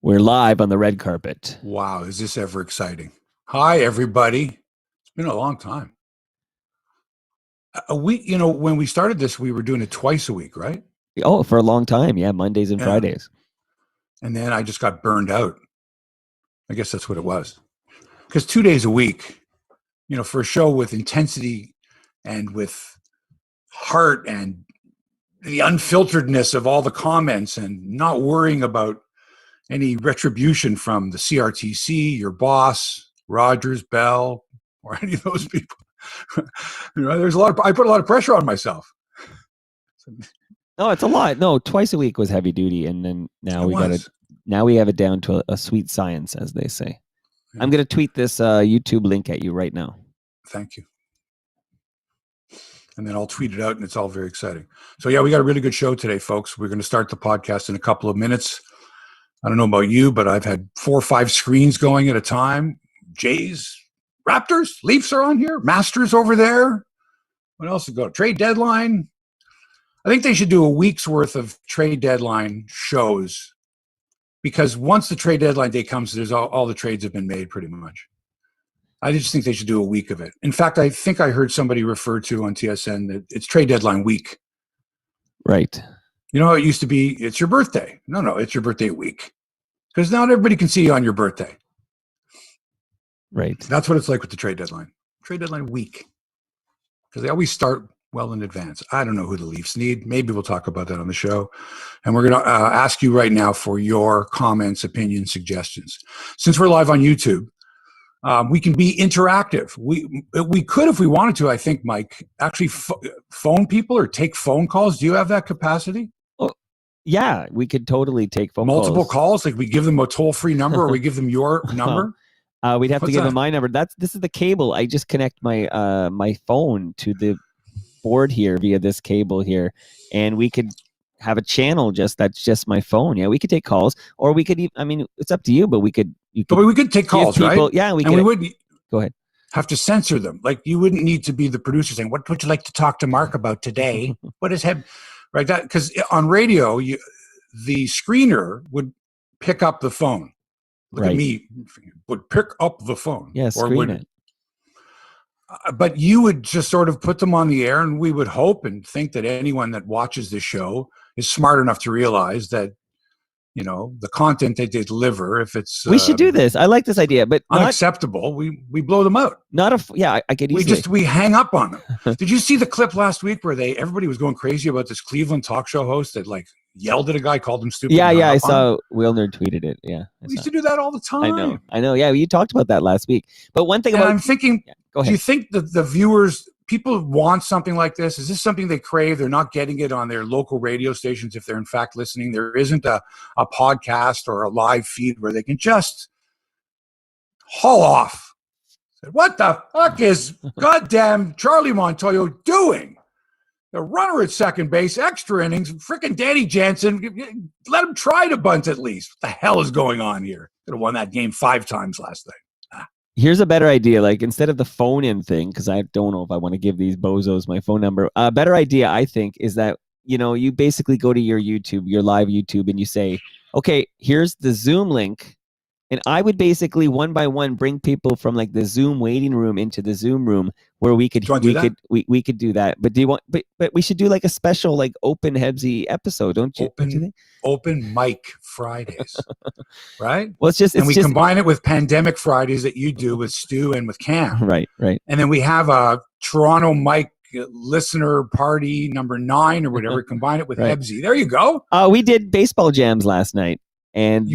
We're live on the red carpet. Wow, is this ever exciting? Hi, everybody. It's been a long time. A week, when we started this, we were doing it twice a week, right? Oh, for a long time. Yeah, Mondays and Fridays. And then I just got burned out. I guess that's what it was. Because 2 days a week, for a show with intensity and with heart and the unfilteredness of all the comments and not worrying about any retribution from the CRTC, your boss, Rogers, Bell, or any of those people. There's I put a lot of pressure on myself. No, it's a lot. No, twice a week was heavy duty, and then now we have it down to a sweet science, as they say. Yeah. I'm going to tweet this YouTube link at you right now. Thank you. And then I'll tweet it out, and it's all very exciting. So yeah, we got a really good show today, folks. We're going to start the podcast in a couple of minutes. I don't know about you, but I've had 4 or 5 screens going at a time. JAYS, Raptors, Leafs are on here. Masters over there. What else to go? Trade deadline. I think they should do a week's worth of trade deadline shows, because once the trade deadline day comes, there's all the trades have been made pretty much. I just think they should do a week of it. In fact, I think I heard somebody refer to on TSN that it's trade deadline week. Right. It used to be, it's your birthday. No, it's your birthday week. Because not everybody can see you on your birthday. Right. That's what it's like with the trade deadline. Trade deadline week. Because they always start well in advance. I don't know who the Leafs need. Maybe we'll talk about that on the show. And we're going to ask you right now for your comments, opinions, suggestions. Since we're live on YouTube, we can be interactive. We could, if we wanted to, I think, Mike, actually phone people or take phone calls. Do you have that capacity? Yeah, we could totally take multiple calls. Like we give them a toll-free number, or we give them your number. We'd have to give them my number. This is the cable. I just connect my my phone to the board here via this cable here, and we could have a channel that's just my phone. Yeah, we could take calls, or we could. I mean, it's up to you, but we could. But we could take calls, people, right? Yeah, we wouldn't. Go ahead. Have to censor them. Like you wouldn't need to be the producer saying, "What would you like to talk to Mark about today?" What is him? Right, that because on radio, the screener would pick up the phone. Look at me, would pick up the phone. Yeah, screen it. But you would just sort of put them on the air, and we would hope and think that anyone that watches this show is smart enough to realize that, the content that they deliver, if it's we should do this. I like this idea, but unacceptable. We blow them out. I could easily. We hang up on them. Did you see the clip last week where everybody was going crazy about this Cleveland talk show host that yelled at a guy, called him stupid? Yeah, I saw Wilner tweeted it. Yeah, we used to do that all the time. I know. Yeah, you talked about that last week. But one thing I'm thinking, go ahead. Do you think that the viewers, people want something like this? Is this something they crave? They're not getting it on their local radio stations if they're in fact listening. There isn't a podcast or a live feed where they can just haul off. What the fuck is goddamn Charlie Montoya doing? The runner at second base, extra innings, freaking Danny Jansen. Let him try to bunt at least. What the hell is going on here? Could have won that game 5 times last night. Here's a better idea. Like instead of the phone-in thing, because I don't know if I want to give these bozos my phone number. A better idea, I think, is that you basically go to your YouTube, your live YouTube, and you say, okay, here's the Zoom link. And I would basically one by one bring people from the Zoom waiting room into the Zoom room where we could do that. But do you want? But we should do a special open Hebsy episode, don't you? Don't you think? Open mic Fridays, right? Well, we combine it with pandemic Fridays that you do with Stu and with Cam, right. And then we have a Toronto mic listener party number 9 or whatever. Combine it with Hebsy. There you go. We did baseball jams last night, and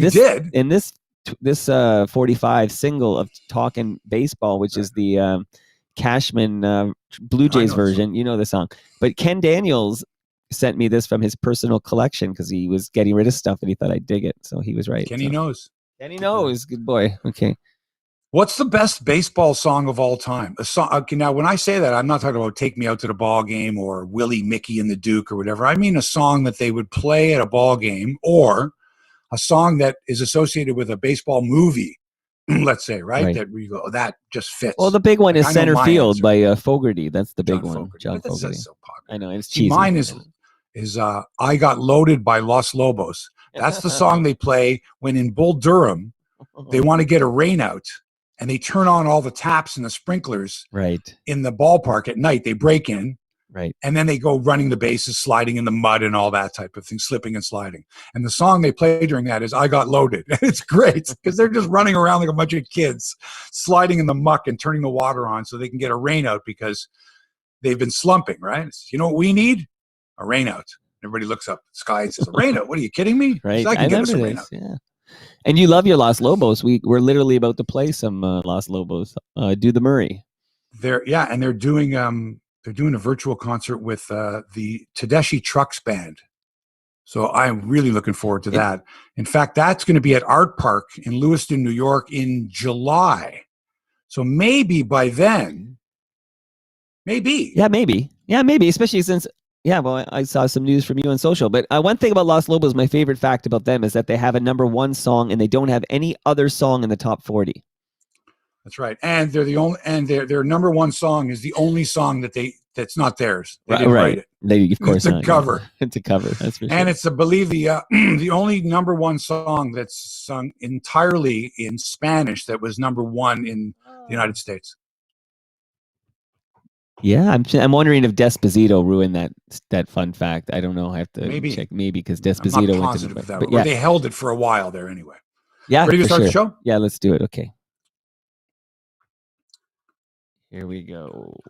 this 45 single of Talkin' Baseball, which is the Cashman Blue Jays version. You know the song. But Ken Daniels sent me this from his personal collection because he was getting rid of stuff and he thought I'd dig it. So he was right. Kenny knows. Kenny knows. Good boy. Okay. What's the best baseball song of all time? A song. Okay, now, when I say that, I'm not talking about Take Me Out to the Ball Game or Willie, Mickey, and the Duke or whatever. I mean a song that they would play at a ball game, or a song that is associated with a baseball movie, let's say, right? That we go, that just fits. Well, the big one is Center Field by Fogerty. That's the big one. John Fogerty. That's so popular. I know, it's cheesy. Mine is I Got Loaded by Los Lobos. That's the song they play when in Bull Durham, they want to get a rain out and they turn on all the taps and the sprinklers Right. in the ballpark at night. They break in. Right. And then they go running the bases, sliding in the mud and all that type of thing, slipping and sliding. And the song they play during that is I Got Loaded. And it's great because they're just running around like a bunch of kids, sliding in the muck and turning the water on so they can get a rain out because they've been slumping, right? You know what we need? A rain out. Everybody looks up at the sky and says, a rain out? What are you kidding me? Right. I can get us a remember rain this. out. Yeah. And you love your Los Lobos. We're literally about to play some Los Lobos. Do the Murray. And they're doing a virtual concert with the Tedeschi Trucks Band. So I'm really looking forward to that. In fact, that's going to be at Art Park in Lewiston, New York in July. So maybe by then, maybe. Yeah, maybe. Yeah, maybe. Especially since, well, I saw some news from you on social. But one thing about Los Lobos, my favorite fact about them is that they have a #1 song and they don't have any other song in the top 40. That's right. And they're the only, and their #1 song is the only song that's not theirs. They didn't write it. They, of course, it's a cover. Yeah. It's a cover. That's for sure. And it's, I believe, the only #1 song that's sung entirely in Spanish that was #1 in the United States. Yeah, I'm wondering if Despacito ruined that fun fact. I don't know. I have to check. Maybe because Despacito I'm not went to positive of that. But Or they held it for a while there anyway. Yeah, ready to start the show? Yeah, let's do it. Okay. Here we go.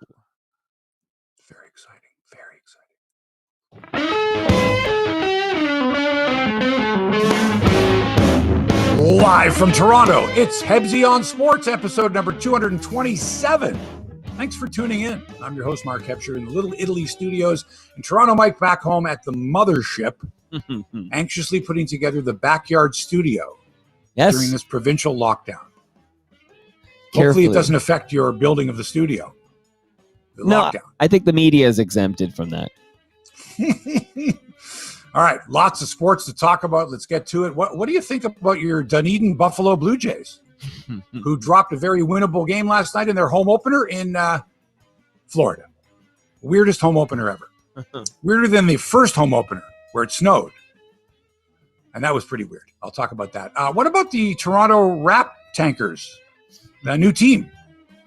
Very exciting. Very exciting. Live from Toronto, it's Hebsy on Sports, episode number 227. Thanks for tuning in. I'm your host, Mark Hebscher, in the Little Italy studios in Toronto. Mike back home at the mothership, anxiously putting together the backyard studio during this provincial lockdown. Hopefully it doesn't affect your building of the studio. Lockdown. I think the media is exempted from that. All right, lots of sports to talk about. Let's get to it. What do you think about your Dunedin Buffalo Blue Jays, who dropped a very winnable game last night in their home opener in Florida? Weirdest home opener ever. Weirder than the first home opener where it snowed. And that was pretty weird. I'll talk about that. What about the Toronto Raptors, the new team,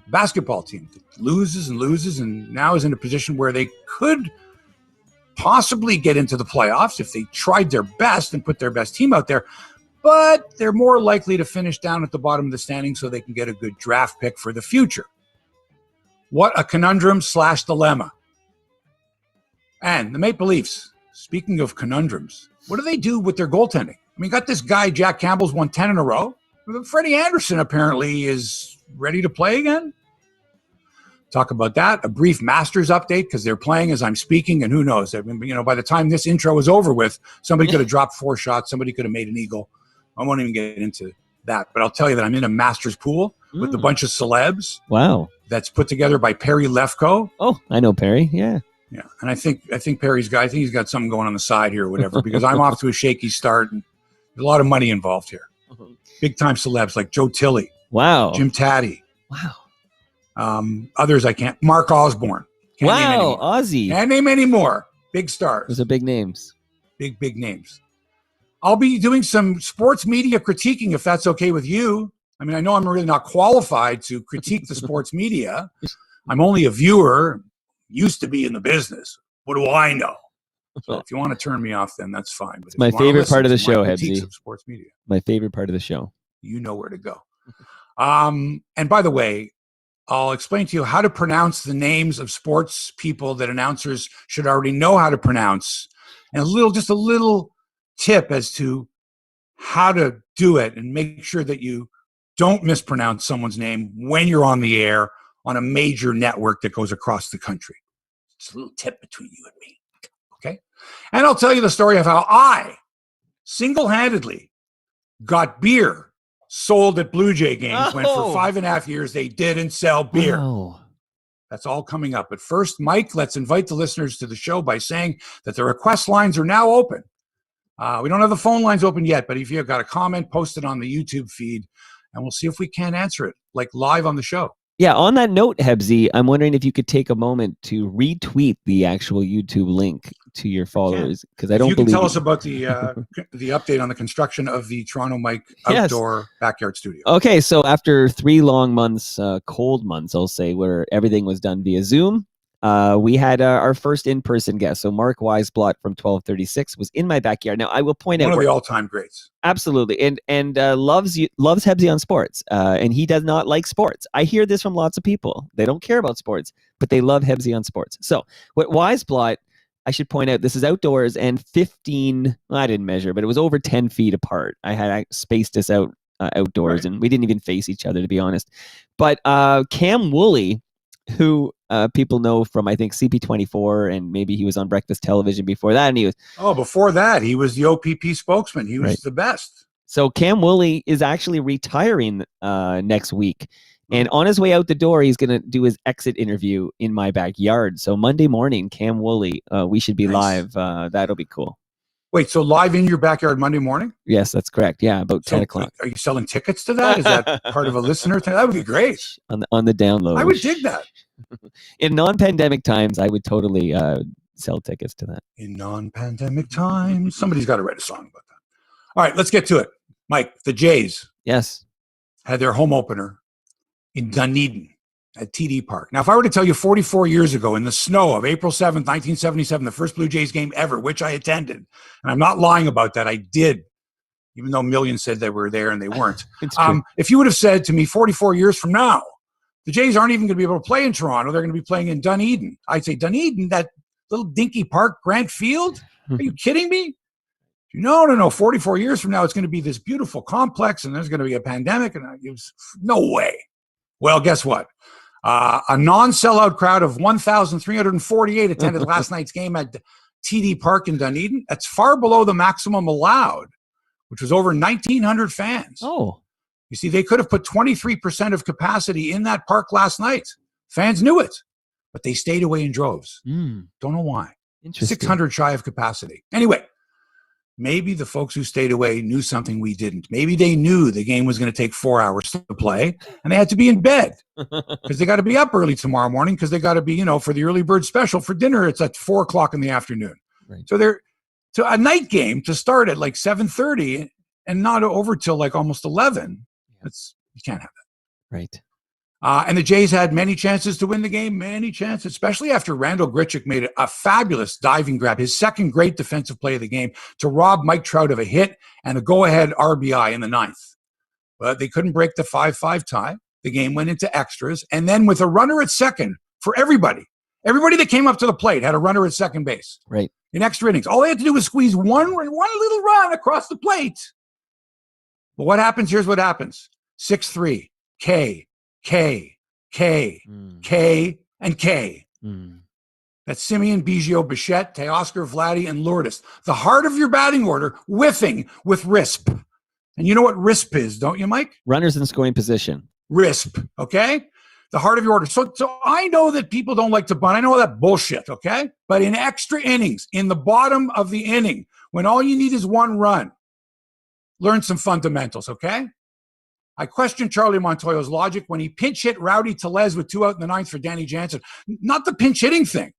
basketball team that loses and loses and now is in a position where they could possibly get into the playoffs if they tried their best and put their best team out there, but they're more likely to finish down at the bottom of the standings so they can get a good draft pick for the future. What a conundrum / dilemma. And the Maple Leafs, speaking of conundrums, what do they do with their goaltending? I mean, got this guy, Jack Campbell's won 10 in a row. Freddie Andersen apparently is ready to play again. Talk about that. A brief Masters update because they're playing as I'm speaking, and who knows? I mean, by the time this intro is over with, somebody could have dropped 4 shots. Somebody could have made an eagle. I won't even get into that, but I'll tell you that I'm in a Masters pool with a bunch of celebs. Wow. That's put together by Perry Lefko. Oh, I know Perry. Yeah. Yeah, and I think Perry's guy. I think he's got something going on the side here or whatever because I'm off to a shaky start, and there's a lot of money involved here. Big time celebs like Joe Tilley. Wow. Jim Taddy. Wow. Others I can't. Mark Osborne. Can't wow, Ozzy. Can't name any more. Big stars. Those are big names. Big names. I'll be doing some sports media critiquing if that's okay with you. I mean, I know I'm really not qualified to critique the sports media. I'm only a viewer, used to be in the business. What do I know? So if you want to turn me off, then that's fine. But it's my favorite part of the show, Hebsy. Of sports media. My favorite part of the show. You know where to go. And by the way, I'll explain to you how to pronounce the names of sports people that announcers should already know how to pronounce, and just a little tip as to how to do it and make sure that you don't mispronounce someone's name when you're on the air on a major network that goes across the country. It's a little tip between you and me. Okay? And I'll tell you the story of how I single-handedly got beer sold at Blue Jay games when for 5.5 years they didn't sell beer. Wow. That's all coming up. But first, Mike, let's invite the listeners to the show by saying that the request lines are now open. We don't have the phone lines open yet, but if you've got a comment, post it on the YouTube feed, and we'll see if we can answer it, like live on the show. Yeah, on that note, Hebsy, I'm wondering if you could take a moment to retweet the actual YouTube link to your followers, because I If don't you can believe tell you. us about the update on the construction of the Toronto Mike Yes. outdoor backyard studio. Okay, so after 3 long months, cold months, I'll say, where everything was done via Zoom, we had our first in-person guest. So Mark Weisblot from 1236 was in my backyard. Now, I will point One out of the all-time greats. absolutely, and loves Hebsy on sports, and he does not like sports. I hear this from lots of people. They don't care about sports, but they love Hebsy on sports. So what Weisblot, I should point out, this is outdoors and 15, well, I didn't measure, but it was over 10 feet apart. I spaced us out outdoors, Right. and we didn't even face each other, to be honest. But Cam Woolley, who people know from, I think, CP24, and maybe he was on Breakfast Television before that, and he was... Oh, before that, he was the OPP spokesman. He was Right. the best. So Cam Woolley is actually retiring next week. And on his way out the door, he's going to do his exit interview in my backyard. So Monday morning, Cam Woolley, we should be Nice. live. That'll be cool. Wait, so live in your backyard Monday morning? Yes, that's correct. Yeah, about So 10 o'clock. Are you selling tickets to that? Is that part of a listener thing? That would be great. On the download. I would dig that. In non-pandemic times, I would totally sell tickets to that. In non-pandemic times. Somebody's got to write a song about that. All right, let's get to it. Mike, the Jays Yes. had their home opener in Dunedin at TD Park. Now, if I were to tell you 44 years ago in the snow of April 7th, 1977, the first Blue Jays game ever, which I attended, and I'm not lying about that, I did, even though millions said they were there and they weren't. If you would have said to me 44 years from now, the Jays aren't even going to be able to play in Toronto, they're going to be playing in Dunedin, I'd say, Dunedin, that little dinky park, Grant Field? Are you kidding me? No. 44 years from now, it's going to be this beautiful complex, and there's going to be a pandemic, and no way. Well, guess what? A non-sellout crowd of 1,348 attended last night's game at TD Park in Dunedin. That's far below the maximum allowed, which was over 1,900 fans. Oh. You see, they could have put 23% of capacity in that park last night. Fans knew it, but they stayed away in droves. Don't know why. 600 shy of capacity. Anyway, maybe the folks who stayed away knew something we didn't. Maybe they knew the game was going to take 4 hours to play, and they had to be in bed because they got to be up early tomorrow morning because they got to be, for the early bird special for dinner. It's at 4 o'clock in the afternoon. Right. So a night game to start at like 7:30 and not over till like almost 11. You can't have that. Right. And the Jays had many chances to win the game, many chances, especially after Randall Grichuk made a fabulous diving grab, his second great defensive play of the game, to rob Mike Trout of a hit and a go-ahead RBI in the ninth. But they couldn't break the 5-5 tie. The game went into extras. And then with a runner at second for everybody that came up to the plate had a runner at second base. Right. In extra innings. All they had to do was squeeze one little run across the plate. But what happens? Here's what happens. 6-3, K, and K. That's Simeon, Biggio, Bichette, Teoscar, Vladdy, and Lourdes. The heart of your batting order whiffing with RISP. And you know what RISP is, don't you, Mike? Runners in scoring position. RISP, okay? The heart of your order. So I know that people don't like to bunt. I know that bullshit, okay? But in extra innings, in the bottom of the inning, when all you need is one run, learn some fundamentals, okay? I question Charlie Montoyo's logic when he pinch hit Rowdy Tellez with 2 out in the ninth for Danny Jansen. Not the pinch hitting thing.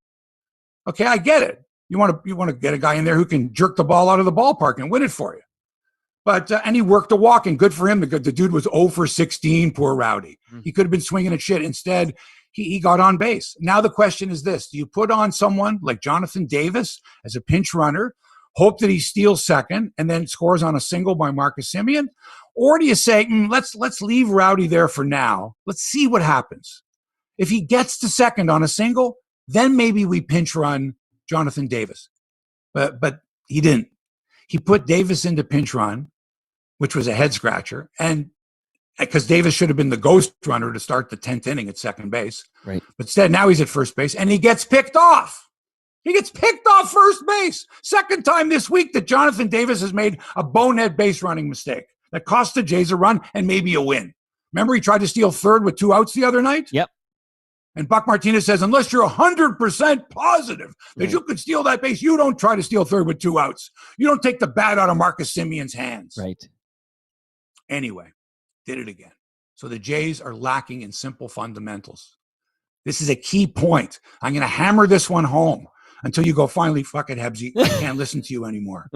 Okay, I get it. You want to get a guy in there who can jerk the ball out of the ballpark and win it for you. But and he worked a walk, and good for him. The dude was 0 for 16, poor Rowdy. He could have been swinging at shit. Instead, he got on base. Now the question is this. Do you put on someone like Jonathan Davis as a pinch runner, hope that he steals second, and then scores on a single by Marcus Semien? Or do you say, let's leave Rowdy there for now. Let's see what happens. If he gets to second on a single, then maybe we pinch run Jonathan Davis. But he didn't. He put Davis into pinch run, which was a head scratcher, and because Davis should have been the ghost runner to start the 10th inning at second base. Right. But instead, now he's at first base, and he gets picked off. He gets picked off first base. Second time this week that Jonathan Davis has made a bonehead base running mistake that cost the Jays a run and maybe a win. Remember, he tried to steal third with 2 outs the other night? Yep. And Buck Martinez says, unless you're 100% positive that you could steal that base, you don't try to steal third with 2 outs. You don't take the bat out of Marcus Semien's hands. Right. Anyway, did it again. So the Jays are lacking in simple fundamentals. This is a key point. I'm going to hammer this one home until you go, finally, fuck it, Hebsy. I can't listen to you anymore.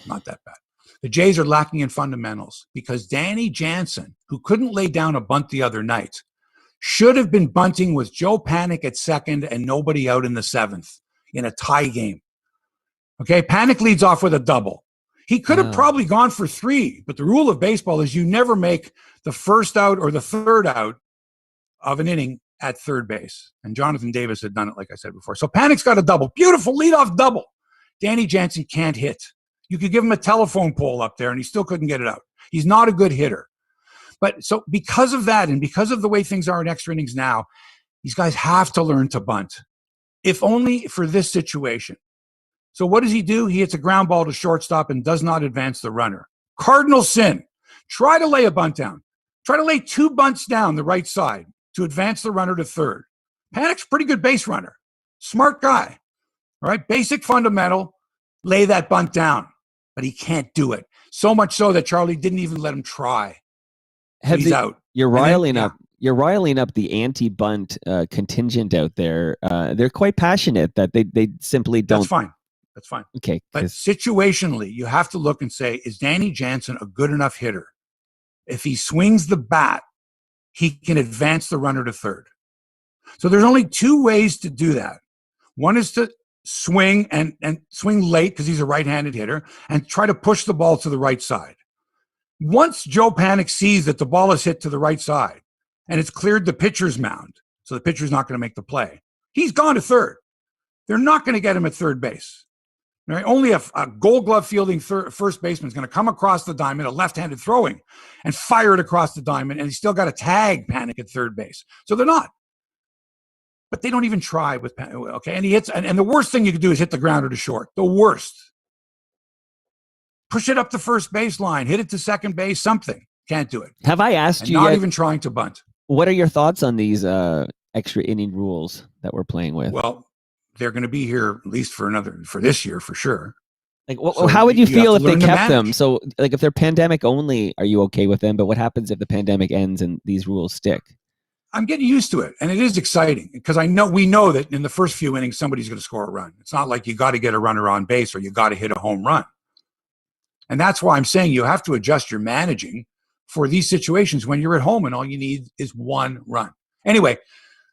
Not that bad. The Jays are lacking in fundamentals because Danny Jansen, who couldn't lay down a bunt the other night, should have been bunting with Joe Panik at second and nobody out in the seventh in a tie game. Okay, Panik leads off with a double. He could have probably gone for 3, but the rule of baseball is you never make the first out or the third out of an inning at third base. And Jonathan Davis had done it, like I said before. So Panik's got a double. Beautiful leadoff double. Danny Jansen can't hit. You could give him a telephone pole up there and he still couldn't get it out. He's not a good hitter. But so because of that and because of the way things are in extra innings now, these guys have to learn to bunt, if only for this situation. So what does he do? He hits a ground ball to shortstop and does not advance the runner. Cardinal sin. Try to lay a bunt down. Try to lay 2 bunts down the right side to advance the runner to third. Panik's a pretty good base runner. Smart guy. All right, basic fundamental, lay that bunt down. But he can't do it. So much so that Charlie didn't even let him try. He's out. You're riling up. You're riling up the anti-bunt contingent out there. They're quite passionate that they simply don't. That's fine. That's fine. Okay. But situationally, you have to look and say, is Danny Jansen a good enough hitter? If he swings the bat, he can advance the runner to third. So there's only 2 ways to do that. One is to swing and swing late because he's a right-handed hitter and try to push the ball to the right side. Once Joe Panik sees that the ball is hit to the right side and it's cleared the pitcher's mound, so the pitcher's not going to make the play, he's gone to third. They're not going to get him at third base. Right? Only a gold glove fielding first baseman is going to come across the diamond, a left-handed throwing, and fire it across the diamond, and he's still got to tag Panik at third base. So they're not. But they don't even try with Panik. Okay, and he hits, and the worst thing you could do is hit the grounder to short. The worst. Push it up the first baseline, hit it to second base, something. Can't do it. Have I asked you not yet, even trying to bunt. What are your thoughts on these extra inning rules that we're playing with? Well, they're going to be here at least for this year for sure. Like, so how would you feel if they kept them? So, like, if they're pandemic only, are you okay with them? But what happens if the pandemic ends and these rules stick? I'm getting used to it, and it is exciting because we know that in the first few innings somebody's going to score a run. It's not like you got to get a runner on base or you got to hit a home run. And that's why I'm saying you have to adjust your managing for these situations when you're at home and all you need is 1 run. Anyway,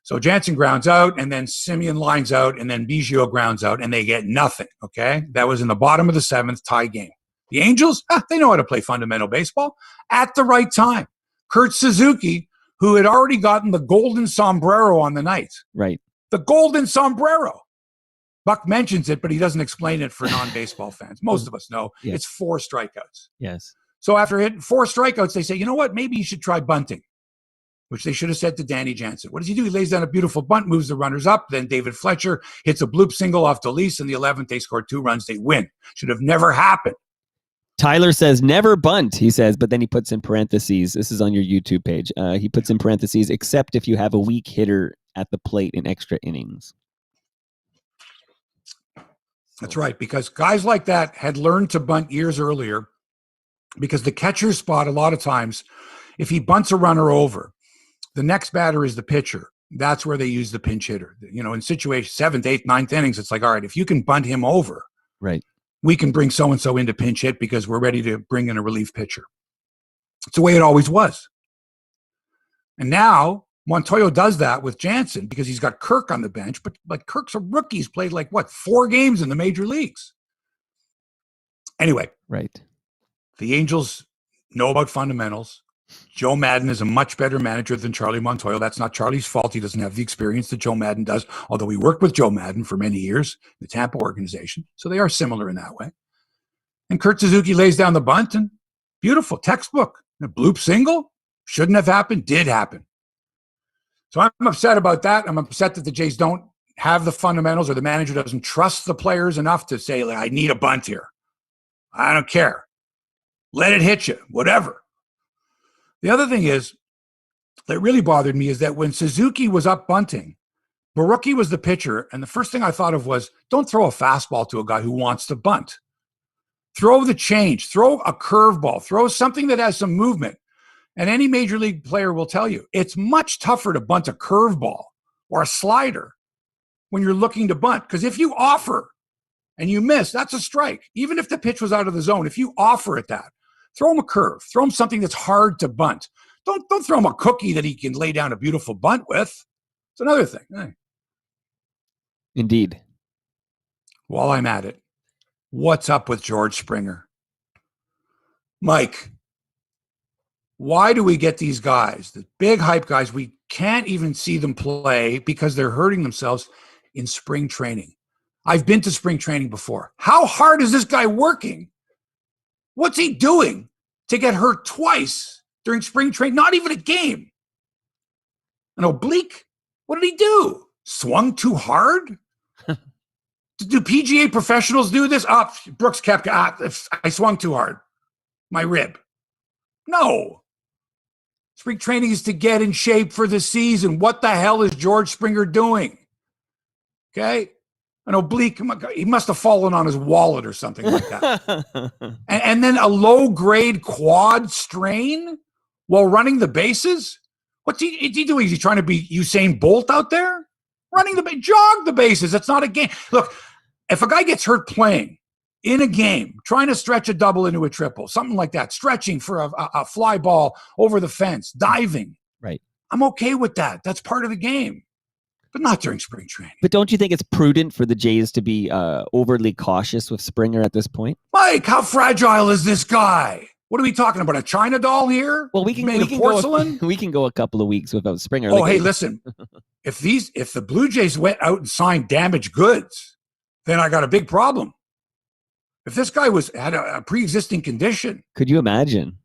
so Jansen grounds out, and then Simeon lines out, and then Biggio grounds out, and they get nothing, okay? That was in the bottom of the 7th, tie game. The Angels, they know how to play fundamental baseball at the right time. Kurt Suzuki, who had already gotten the golden sombrero on the night. Right. The golden sombrero. Buck mentions it, but he doesn't explain it for non-baseball fans. Most of us know It's 4 strikeouts. Yes. So after hitting 4 strikeouts, they say, you know what? Maybe you should try bunting, which they should have said to Danny Jansen. What does he do? He lays down a beautiful bunt, moves the runners up. Then David Fletcher hits a bloop single off Delise. In the 11th, they scored 2 runs. They win. Should have never happened. Tyler says, never bunt, he says, but then he puts in parentheses. This is on your YouTube page. He puts in parentheses, except if you have a weak hitter at the plate in extra innings. That's right, because guys like that had learned to bunt years earlier because the catcher's spot, a lot of times, if he bunts a runner over, the next batter is the pitcher. That's where they use the pinch hitter. You know, in situations 7th, 8th, 9th innings, it's like, all right, if you can bunt him over, right, we can bring so-and-so into pinch hit because we're ready to bring in a relief pitcher. It's the way it always was. And now Montoyo does that with Jansen because he's got Kirk on the bench, but like Kirk's a rookie. He's played 4 games in the major leagues. Anyway, right. The Angels know about fundamentals. Joe Maddon is a much better manager than Charlie Montoyo. That's not Charlie's fault. He doesn't have the experience that Joe Maddon does, although he worked with Joe Maddon for many years, the Tampa organization. So they are similar in that way. And Kurt Suzuki lays down the bunt, and beautiful, textbook. A bloop single, shouldn't have happened, did happen. So I'm upset about that. I'm upset that the Jays don't have the fundamentals or the manager doesn't trust the players enough to say, I need a bunt here. I don't care. Let it hit you, whatever. The other thing is, that really bothered me is that when Suzuki was up bunting, Borucki was the pitcher, and the first thing I thought of was, don't throw a fastball to a guy who wants to bunt. Throw the change, throw a curveball, throw something that has some movement. And any major league player will tell you it's much tougher to bunt a curveball or a slider when you're looking to bunt. Because if you offer and you miss, that's a strike. Even if the pitch was out of the zone, if you offer at that, throw him a curve, throw him something that's hard to bunt. Don't throw him a cookie that he can lay down a beautiful bunt with. It's another thing. Hey. Indeed. While I'm at it, what's up with George Springer? Mike, why do we get these guys, the big hype guys, we can't even see them play because they're hurting themselves in spring training? I've been to spring training before. How hard is this guy working? What's he doing to get hurt twice during spring training? Not even a game. An oblique? What did he do? Swung too hard? Do PGA professionals do this? Brooks Koepka, I swung too hard. My rib. No. Spring training is to get in shape for the season. What the hell is George Springer doing? Okay? An oblique, he must have fallen on his wallet or something like that. and then a low-grade quad strain while running the bases? What's he doing? Is he trying to be Usain Bolt out there? Jog the bases. That's not a game. Look, if a guy gets hurt playing in a game, trying to stretch a double into a triple, something like that, stretching for a fly ball over the fence, diving. Right. I'm okay with that. That's part of the game, but not during spring training. But don't you think it's prudent for the Jays to be overly cautious with Springer at this point? Mike, how fragile is this guy? What are we talking about? A China doll here? Well, we can porcelain? We can go a couple of weeks without Springer. Oh, hey, listen. If the Blue Jays went out and signed damaged goods, then I got a big problem. If this guy had a pre-existing condition, could you imagine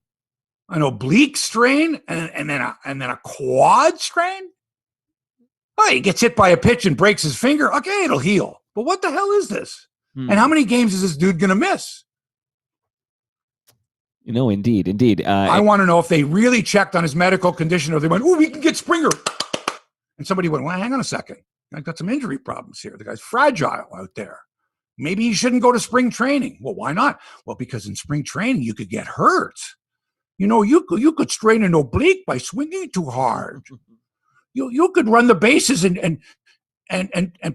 an oblique strain and then a quad strain? Oh, he gets hit by a pitch and breaks his finger. Okay, it'll heal. But what the hell is this? And how many games is this dude going to miss? Indeed. I want to know if they really checked on his medical condition or they went, we can get Springer. And somebody went, well, hang on a second. I've got some injury problems here. The guy's fragile out there. Maybe he shouldn't go to spring training. Well, why not? Well, because in spring training, you could get hurt. You could strain an oblique by swinging too hard. You could run the bases and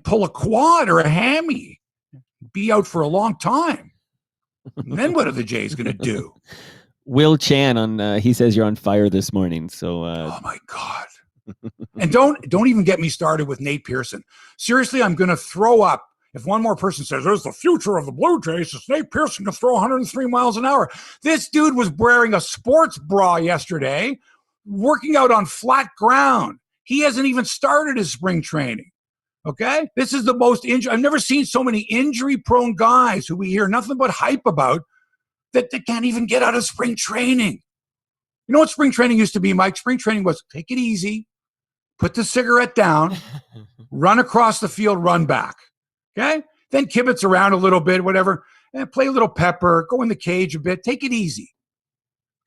pull a quad or a hammy, be out for a long time. And then what are the Jays going to do? Will Chan he says you're on fire this morning. So oh my God. And don't even get me started with Nate Pearson. Seriously, I'm going to throw up if one more person says there's the future of the Blue Jays. It's Nate Pearson to throw 103 miles an hour. This dude was wearing a sports bra yesterday, working out on flat ground. He hasn't even started his spring training. Okay? This is the most I've never seen so many injury-prone guys who we hear nothing but hype about that they can't even get out of spring training. You know what spring training used to be, Mike? Spring training was take it easy, put the cigarette down, run across the field, run back. Okay? Then kibitz around a little bit, whatever, and play a little pepper, go in the cage a bit, take it easy.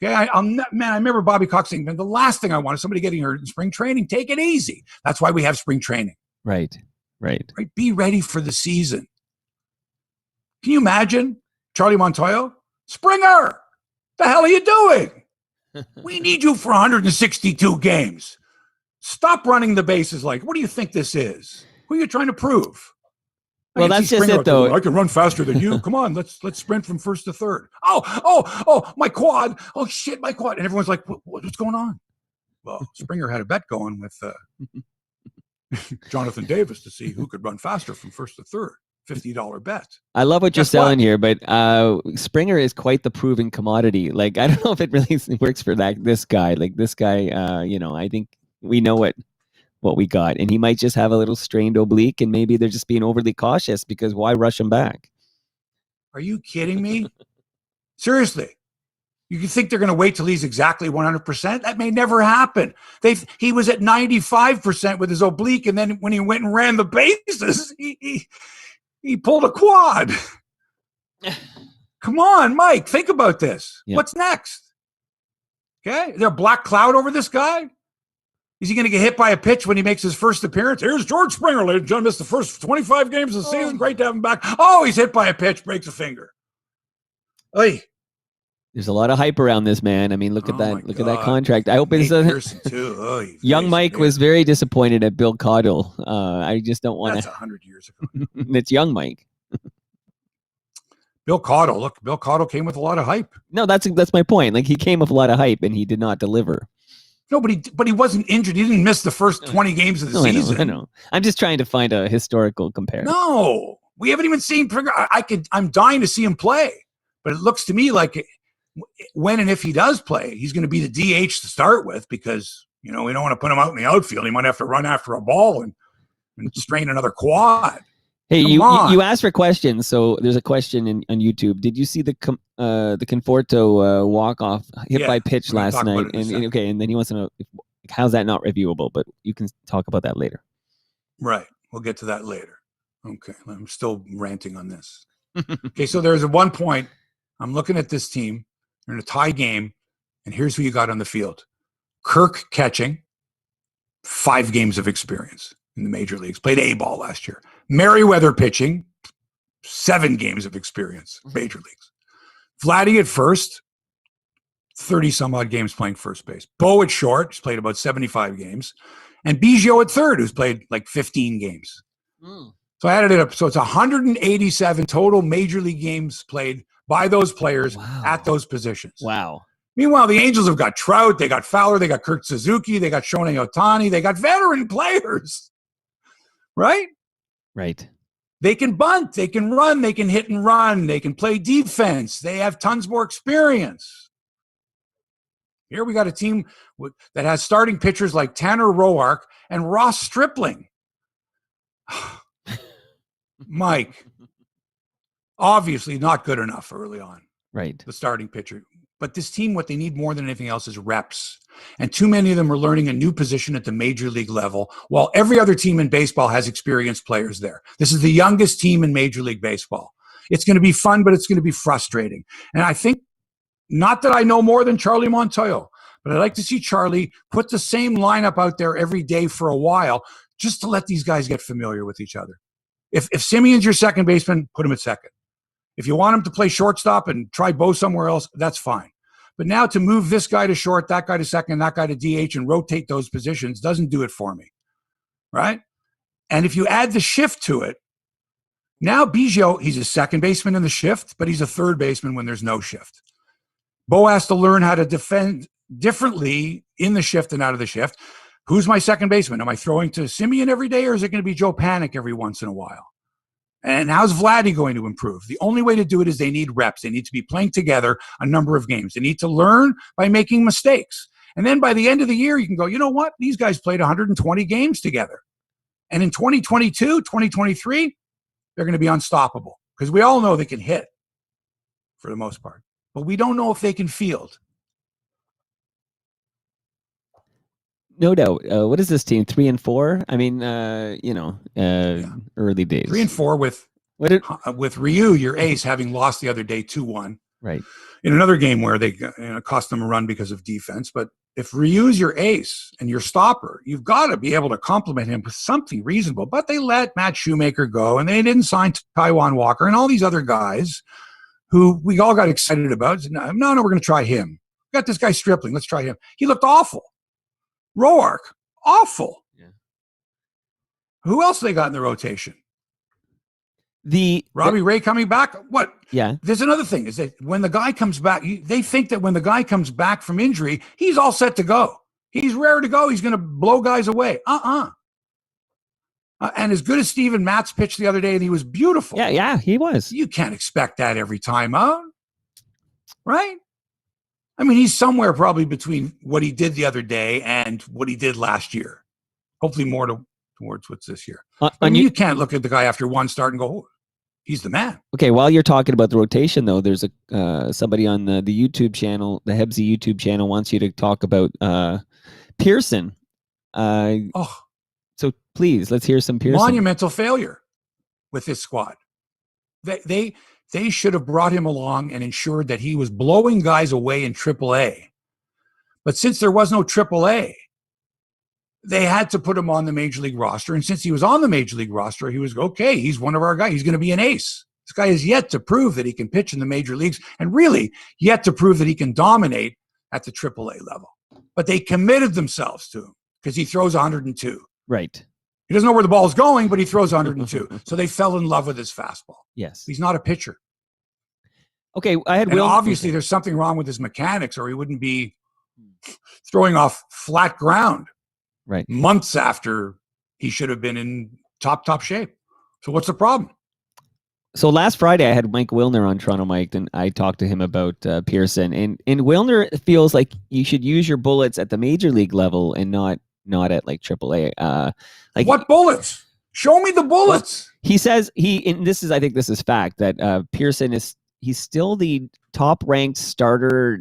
Okay? I remember Bobby Cox saying, man, the last thing I want is somebody getting hurt in spring training. Take it easy. That's why we have spring training. Right. Be ready for the season. Can you imagine Charlie Montoyo? Springer, the hell are you doing? We need you for 162 games. Stop running the bases what do you think this is? Who are you trying to prove? Well, that's just it, though. I can run faster than you. Come on, let's sprint from first to third. Oh, my quad. Oh, shit, my quad. And everyone's like, what's going on? Well, Springer had a bet going with Jonathan Davis to see who could run faster from first to third. $50 bet. I love what you're selling here, but Springer is quite the proven commodity. I don't know if it really works for this guy. This guy, I think we know what we got, and he might just have a little strained oblique, and maybe they're just being overly cautious because why rush him back? Are you kidding me? Seriously. You think they're going to wait till he's exactly 100%? That may never happen. He was at 95% with his oblique, and then when he went and ran the bases, he pulled a quad. Come on, Mike, think about this. Yeah. What's next? Okay, is there a black cloud over this guy? Is he going to get hit by a pitch when he makes his first appearance? Here's George Springer, ladies and gentlemen. Missed the first 25 games of the season. Great to have him back. Oh, he's hit by a pitch, breaks a finger. Oy. There's a lot of hype around this man. I mean, look at that. Look at that contract. I hope Nate it's Pearson too. Oh, young Mike was very disappointed at Bill Caudle. I just don't want to. That's 100 years ago. It's young Mike. Bill Caudle. Look, Bill Caudle came with a lot of hype. No, that's my point. Like, he came with a lot of hype and he did not deliver. No, but he wasn't injured. He didn't miss the first 20 games of the season. I know. I'm just trying to find a historical comparison. No, we haven't even seen. I'm dying to see him play, but it looks to me like when and if he does play, he's going to be the DH to start with, because we don't want to put him out in the outfield. He might have to run after a ball and strain another quad. Hey, you asked for questions, so there's a question on YouTube. Did you see the Conforto walk-off hit by pitch last night? And then he wants to know how's that not reviewable, but you can talk about that later. Right. We'll get to that later. Okay. I'm still ranting on this. Okay, so there's at one point, I'm looking at this team. They're in a tie game, and here's who you got on the field. Kirk catching, 5 games of experience in the major leagues. Played A-ball last year. Merriweather pitching, 7 games of experience, major leagues. Vladdy at first, 30-some-odd games playing first base. Bo at short, who's played about 75 games. And Biggio at third, who's played like 15 games. So I added it up. So it's 187 total major league games played by those players at those positions. Wow. Meanwhile, the Angels have got Trout, they got Fowler, they got Kurt Suzuki, they got Shohei Ohtani, they got veteran players. Right? Right. They can bunt, they can run, they can hit and run, they can play defense. They have tons more experience. Here we got a team that has starting pitchers like Tanner Roark and Ross Stripling. Mike, obviously not good enough early on. Right. The starting pitcher. But this team, what they need more than anything else is reps. And too many of them are learning a new position at the major league level, while every other team in baseball has experienced players there. This is the youngest team in Major League Baseball. It's going to be fun, but it's going to be frustrating. And I think, not that I know more than Charlie Montoyo, but I'd like to see Charlie put the same lineup out there every day for a while, just to let these guys get familiar with each other. If Simeon's your second baseman, put him at second. If you want him to play shortstop and try Bo somewhere else, that's fine. But now to move this guy to short, that guy to second, that guy to DH, and rotate those positions doesn't do it for me, right? And if you add the shift to it, now Biggio, he's a second baseman in the shift, but he's a third baseman when there's no shift. Bo has to learn how to defend differently in the shift and out of the shift. Who's my second baseman? Am I throwing to Simeon every day, or is it going to be Joe Panic every once in a while? And how's Vladdy going to improve? The only way to do it is they need reps. They need to be playing together a number of games. They need to learn by making mistakes. And then by the end of the year, you can go, you know what? These guys played 120 games together. And in 2022, 2023, they're going to be unstoppable, because we all know they can hit for the most part. But we don't know if they can field. No doubt. What is this team? 3-4? I mean, early days. 3-4 with Ryu, your ace, having lost the other day 2-1. Right. In another game where they cost them a run because of defense. But if Ryu's your ace and your stopper, you've got to be able to compliment him with something reasonable. But they let Matt Shoemaker go, and they didn't sign Taiwan Walker and all these other guys who we all got excited about. No, we're going to try him. We got this guy Stripling. Let's try him. He looked awful. Roark, awful. Yeah. Who else they got in the rotation? Robbie Ray coming back? What? Yeah. There's another thing, is that when the guy comes back, they think that when the guy comes back from injury, he's all set to go. He's rare to go. He's going to blow guys away. And as good as Steven Matz pitched the other day, and he was beautiful. Yeah, he was. You can't expect that every time out, right? I mean, he's somewhere probably between what he did the other day and what he did last year. Hopefully more towards what's this year. You can't look at the guy after one start and go, oh, he's the man. Okay, while you're talking about the rotation, though, there's somebody on the YouTube channel, the Hebsy YouTube channel, wants you to talk about Pearson. So please, let's hear some Pearson. Monumental failure with this squad. They should have brought him along and ensured that he was blowing guys away in AAA. But since there was no AAA, they had to put him on the Major League roster. And since he was on the Major League roster, he was, okay, he's one of our guys. He's going to be an ace. This guy is yet to prove that he can pitch in the major leagues, and really yet to prove that he can dominate at the AAA level. But they committed themselves to him because he throws 102. Right. He doesn't know where the ball is going, but he throws 102. So they fell in love with his fastball. Yes. He's not a pitcher. Okay, I had And Will. obviously, there's something wrong with his mechanics, or he wouldn't be throwing off flat ground Right. months after he should have been in top shape. So what's the problem? So last Friday, I had Mike Wilner on Toronto Mike, and I talked to him about Pearson. And Wilner feels like you should use your bullets at the major league level and not at like AAA. Like What bullets? Show me the bullets. He says I think this is fact, that Pearson he's still the top ranked starter,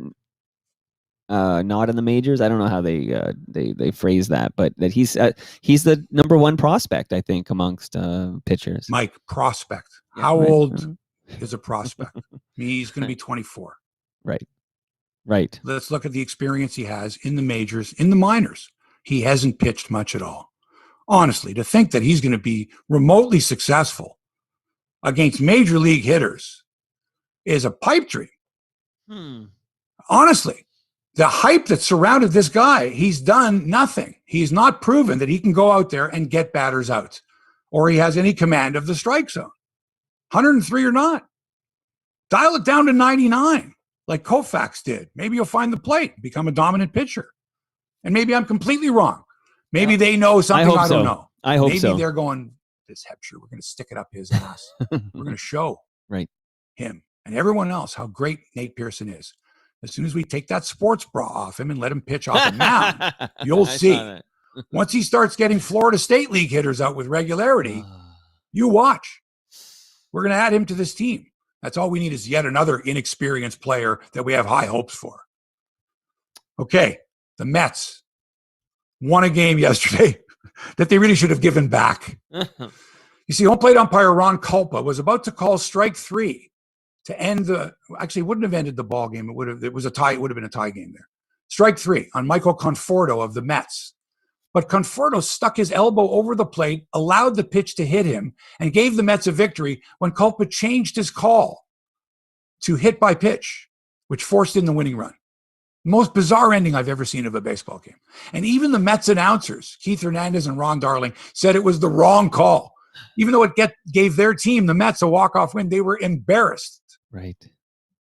not in the majors. I don't know how they phrase that, but that he's the number one prospect, I think, amongst pitchers. Mike, prospect. Yeah, How right. old is a prospect? He's going to be 24. Right. Let's look at the experience he has in the majors, in the minors. He hasn't pitched much at all. Honestly, to think that he's going to be remotely successful against major league hitters is a pipe dream. Honestly, the hype that surrounded this guy, he's done nothing. He's not proven that he can go out there and get batters out, or he has any command of the strike zone. 103 or not. Dial it down to 99, like Koufax did. Maybe you'll find the plate, become a dominant pitcher. And maybe I'm completely wrong. Maybe they know something I don't know. I hope so. Maybe they're going, this Hebsy, we're going to stick it up his ass. We're going to show him and everyone else how great Nate Pearson is. As soon as we take that sports bra off him and let him pitch off a mound, you'll see. Once he starts getting Florida State League hitters out with regularity, you watch. We're going to add him to this team. That's all we need, is yet another inexperienced player that we have high hopes for. Okay, the Mets won a game yesterday that they really should have given back. You see, home plate umpire Ron Culpa was about to call strike 3 to end actually, it wouldn't have ended the ball game. It was a tie. It would have been a tie game there. Strike 3 on Michael Conforto of the Mets. But Conforto stuck his elbow over the plate, allowed the pitch to hit him, and gave the Mets a victory when Culpa changed his call to hit by pitch, which forced in the winning run. Most bizarre ending I've ever seen of a baseball game. And even the Mets announcers, Keith Hernandez and Ron Darling, said it was the wrong call. Even though it gave their team, the Mets, a walk-off win, they were embarrassed. Right.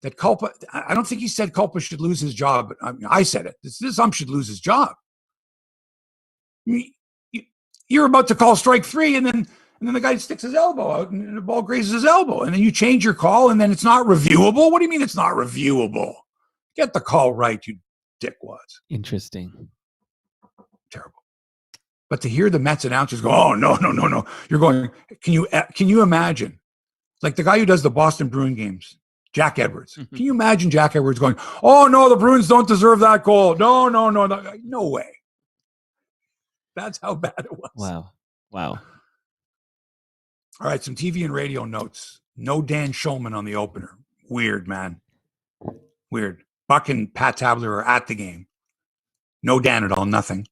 That Culpa, I don't think he said Culpa should lose his job, but I said it. This ump should lose his job. You're about to call strike 3, and then the guy sticks his elbow out, and the ball grazes his elbow, and then you change your call, and then it's not reviewable? What do you mean it's not reviewable? Get the call right, you dickwads. Interesting. Terrible. But to hear the Mets announcers go, oh, no. You're going, can you imagine? Like the guy who does the Boston Bruin games, Jack Edwards. Can you imagine Jack Edwards going, oh, no, the Bruins don't deserve that goal. No. No way. That's how bad it was. Wow. All right, some TV and radio notes. No Dan Schulman on the opener. Weird, man. Weird. Buck and Pat Tabler are at the game. No Dan at all, nothing.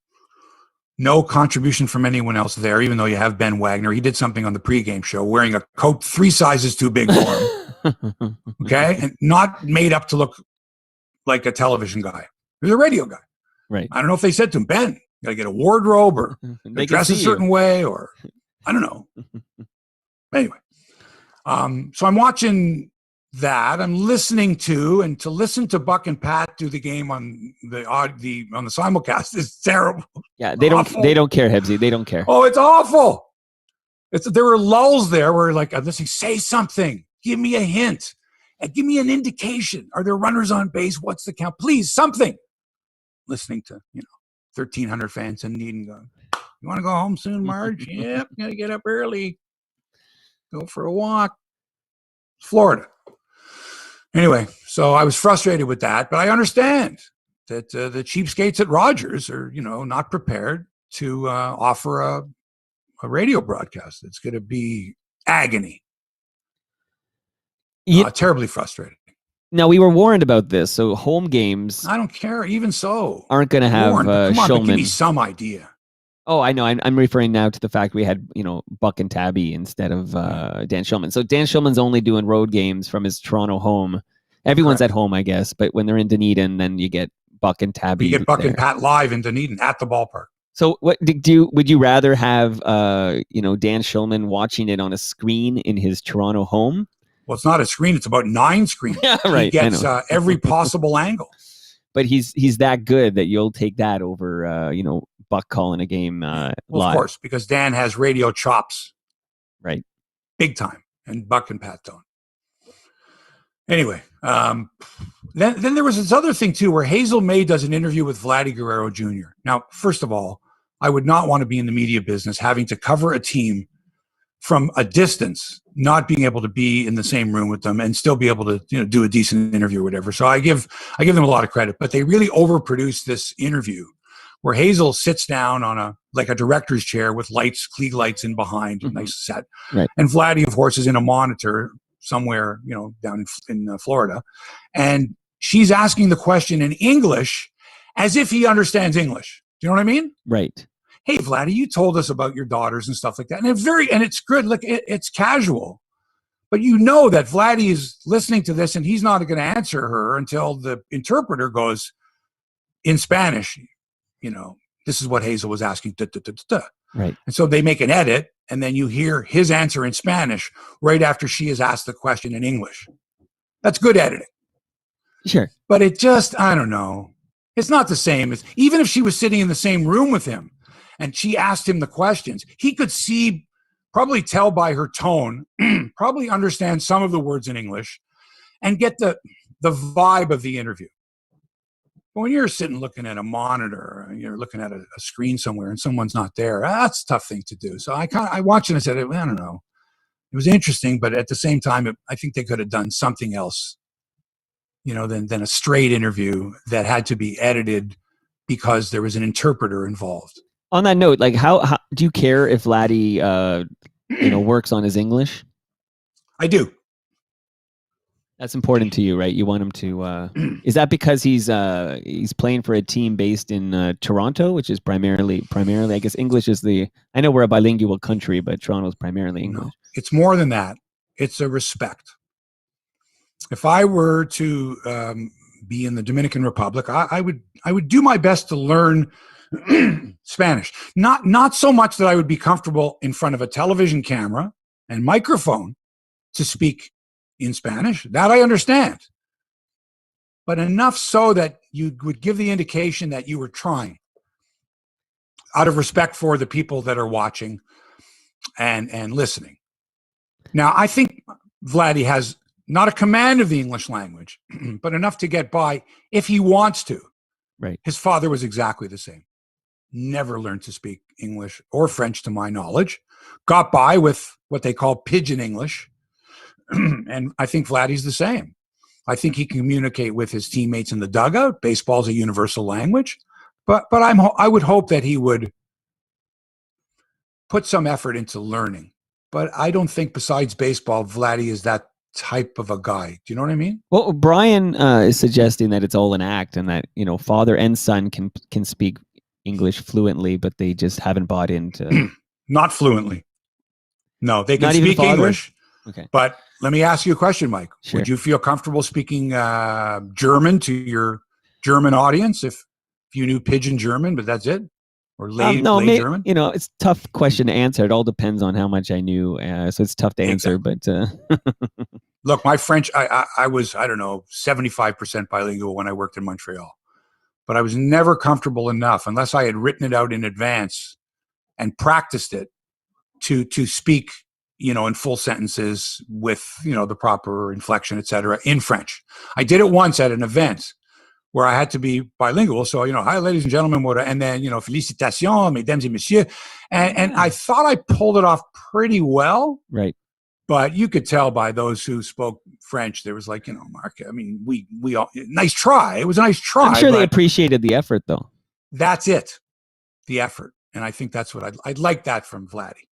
No contribution from anyone else there, even though you have Ben Wagner. He did something on the pregame show wearing a coat 3 sizes too big for him. Okay? And not made up to look like a television guy. He was a radio guy. Right. I don't know if they said to him, Ben, you got to get a wardrobe or dress a certain way, or I don't know. Anyway, so I'm watching that. I'm listening to listen to Buck and Pat do the game on the simulcast is terrible. Yeah, they don't care, Hebsy. They don't care. Oh, it's awful. There were lulls there where like, I'm listening, say something, give me a hint, and give me an indication. Are there runners on base? What's the count? Please, something. Listening to 1,300 fans in Dunedin going, you want to go home soon, Marge? Yep, gotta get up early. Go for a walk. Florida. Anyway, so I was frustrated with that, but I understand that the cheapskates at Rogers are, not prepared to offer a radio broadcast. It's going to be agony. Terribly frustrating. Now, we were warned about this, so home games. I don't care. Even so, aren't going to have Come on, Schulman. give me some idea. Oh, I know. I'm referring now to the fact we had, Buck and Tabby instead of Dan Shulman. So Dan Shulman's only doing road games from his Toronto home. Everyone's Correct. at home, I guess, but when they're in Dunedin, then you get Buck and Tabby. We get Buck there. and Pat live in Dunedin at the ballpark. So what would you rather have Dan Shulman watching it on a screen in his Toronto home? Well, it's not a screen, it's about 9 screens. Yeah, right. He gets every possible angle. But he's that good that you'll take that over Buck calling a game live. Of course, because Dan has radio chops. Right. Big time. And Buck and Pat don't. Anyway, then there was this other thing too, where Hazel Mae does an interview with Vladdy Jr. Now, first of all, I would not want to be in the media business having to cover a team from a distance, not being able to be in the same room with them and still be able to do a decent interview or whatever. So I give them a lot of credit, but they really overproduced this interview where Hazel sits down on a director's chair with lights, Klieg lights in behind, nice set. Right. And Vladdy, of course, is in a monitor somewhere, down in Florida. And she's asking the question in English as if he understands English. Do you know what I mean? Right. Hey, Vladdy, you told us about your daughters and stuff like that. And it's good. Look, it's casual. But you know that Vladdy is listening to this and he's not going to answer her until the interpreter goes in Spanish, this is what Hazel was asking. Right. And so they make an edit and then you hear his answer in Spanish right after she has asked the question in English. That's good editing. Sure. But it just, I don't know. It's not the same. Even if she was sitting in the same room with him and she asked him the questions, he could probably tell by her tone, probably understand some of the words in English and get the vibe of the interview. But when you're sitting looking at a monitor, you're looking at a screen somewhere and someone's not there, that's a tough thing to do. So I watched it and I said, I don't know. It was interesting, but at the same time, I think they could have done something else, than a straight interview that had to be edited because there was an interpreter involved. On that note, how do you care if Vladdy, works on his English? I do. That's important to you, right? You want him to. Is that because he's playing for a team based in Toronto, which is primarily? I guess English is the. I know we're a bilingual country, but Toronto's primarily English. No, it's more than that. It's a respect. If I were to be in the Dominican Republic, I would do my best to learn Spanish. Not so much that I would be comfortable in front of a television camera and microphone to speak in Spanish. That I understand. But enough so that you would give the indication that you were trying out of respect for the people that are watching and listening. Now, I think Vladdy has not a command of the English language, but enough to get by if he wants to. Right. His father was exactly the same. Never learned to speak English or French to my knowledge. Got by with what they call pidgin English. And I think Vladdy's the same. I think he can communicate with his teammates in the dugout. Baseball's a universal language. But I would hope that he would put some effort into learning. But I don't think besides baseball, Vladdy is that type of a guy. Do you know what I mean? Well, Brian is suggesting that it's all an act and that, father and son can speak English fluently, but they just haven't bought into. Not fluently. No, they can Not even speak father? English. Okay. But let me ask you a question, Mike. Sure. Would you feel comfortable speaking German to your German audience if you knew pidgin German, but that's it? Or lay German? It's a tough question to answer. It all depends on how much I knew. So it's tough to answer, but. Look, my French, I was, 75% bilingual when I worked in Montreal. But I was never comfortable enough, unless I had written it out in advance and practiced it, to speak, in full sentences with, the proper inflection, et cetera, in French. I did it once at an event where I had to be bilingual. So, hi, ladies and gentlemen, and then, félicitations, mesdames et messieurs. And I thought I pulled it off pretty well. Right. But you could tell by those who spoke French, there was like, Mark, we all, nice try. It was a nice try. I'm sure they appreciated the effort, though. That's it, the effort. And I think that's what I'd like that from Vladdy.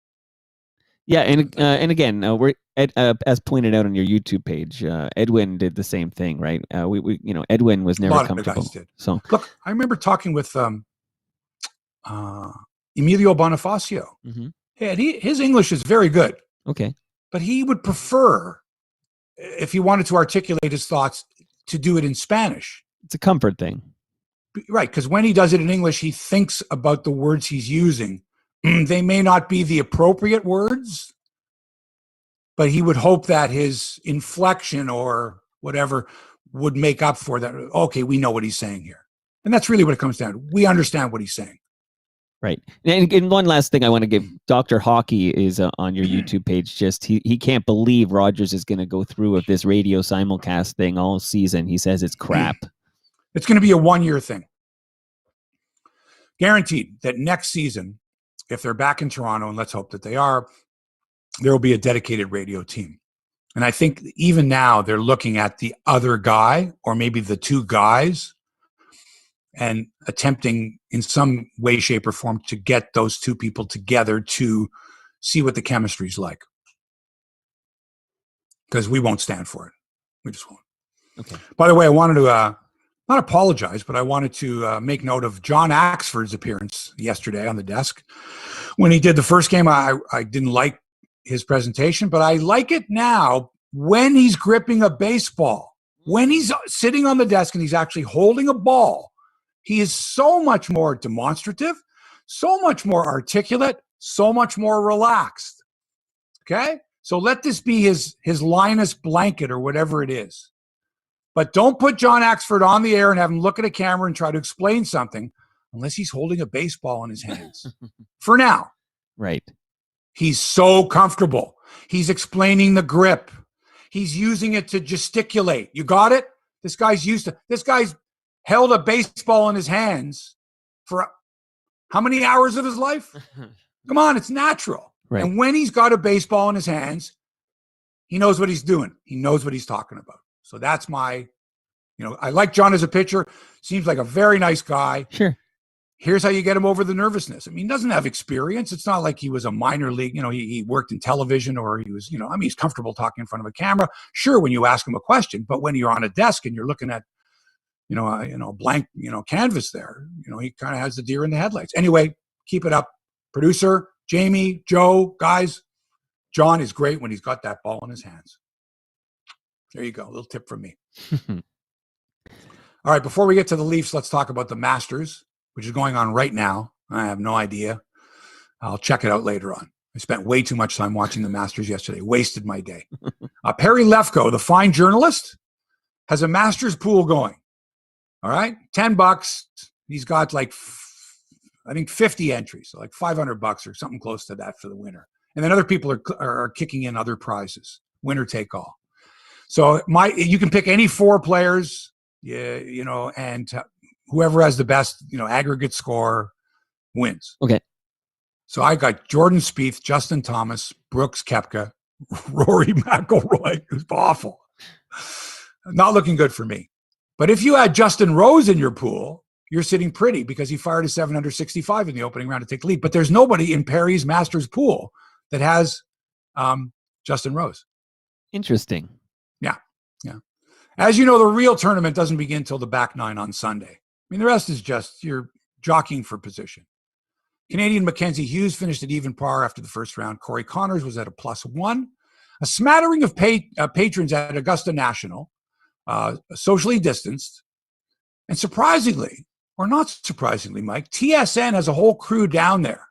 Yeah, and again, we're as pointed out on your YouTube page, Edwin did the same thing, right? Edwin was never comfortable. Guys did. So look, I remember talking with Emilio Bonifacio. Mm-hmm. And his English is very good. Okay. But he would prefer, if he wanted to articulate his thoughts, to do it in Spanish. It's a comfort thing. Right, because when he does it in English, he thinks about the words he's using. They may not be the appropriate words, but he would hope that his inflection or whatever would make up for that. Okay, we know what he's saying here. And that's really what it comes down to. We understand what he's saying. Right. And one last thing I want to give, Dr. Hockey is on your YouTube page. Just he can't believe Rogers is going to go through with this radio simulcast thing all season. He says it's crap. It's going to be a 1-year thing. Guaranteed that next season, if they're back in Toronto, and let's hope that they are, there will be a dedicated radio team. And I think even now they're looking at the other guy or maybe the two guys and attempting in some way, shape, or form to get those two people together to see what the chemistry is like. Because we won't stand for it. We just won't. Okay. By the way, I wanted to not apologize, but I wanted to make note of John Axford's appearance yesterday on the desk. When he did the first game, I didn't like his presentation, but I like it now when he's gripping a baseball. When he's sitting on the desk and he's actually holding a ball, he is so much more demonstrative, so much more articulate, so much more relaxed. Okay? So let this be his Linus blanket or whatever it is. But don't put John Axford on the air and have him look at a camera and try to explain something unless he's holding a baseball in his hands. For now. Right. He's so comfortable. He's explaining the grip. He's using it to gesticulate. You got it? This guy's held a baseball in his hands for how many hours of his life? Come on, it's natural. Right. And when he's got a baseball in his hands, he knows what he's doing. He knows what he's talking about. So that's I like John as a pitcher. Seems like a very nice guy. Sure. Here's how you get him over the nervousness. I mean, he doesn't have experience. It's not like he was a minor league, he worked in television or he was, he's comfortable talking in front of a camera. Sure, when you ask him a question, but when you're on a desk and you're looking at, a blank, canvas there, he kind of has the deer in the headlights. Anyway, keep it up. Producer, Jamie, Joe, guys, John is great when he's got that ball in his hands. There you go. A little tip from me. All right. Before we get to the Leafs, let's talk about the Masters, which is going on right now. I have no idea. I'll check it out later on. I spent way too much time watching the Masters yesterday. Wasted my day. Perry Lefko, the fine journalist, has a Masters pool going. All right. $10. He's got I think 50 entries, so like $500 or something close to that for the winner. And then other people are kicking in other prizes, winner take all. So you can pick any 4 players, and whoever has the best, aggregate score wins. Okay. So I got Jordan Spieth, Justin Thomas, Brooks Koepka, Rory McIlroy. It was awful. Not looking good for me. But if you had Justin Rose in your pool, you're sitting pretty because he fired a 765 in the opening round to take the lead. But there's nobody in Perry's Masters pool that has Justin Rose. Interesting. Yeah. As you know, the real tournament doesn't begin till the back 9 on Sunday. I mean, the rest is just you're jockeying for position. Canadian Mackenzie Hughes finished at even par after the first round. Corey Connors was at a +1. A smattering of patrons at Augusta National, socially distanced. And surprisingly, or not surprisingly, Mike, TSN has a whole crew down there.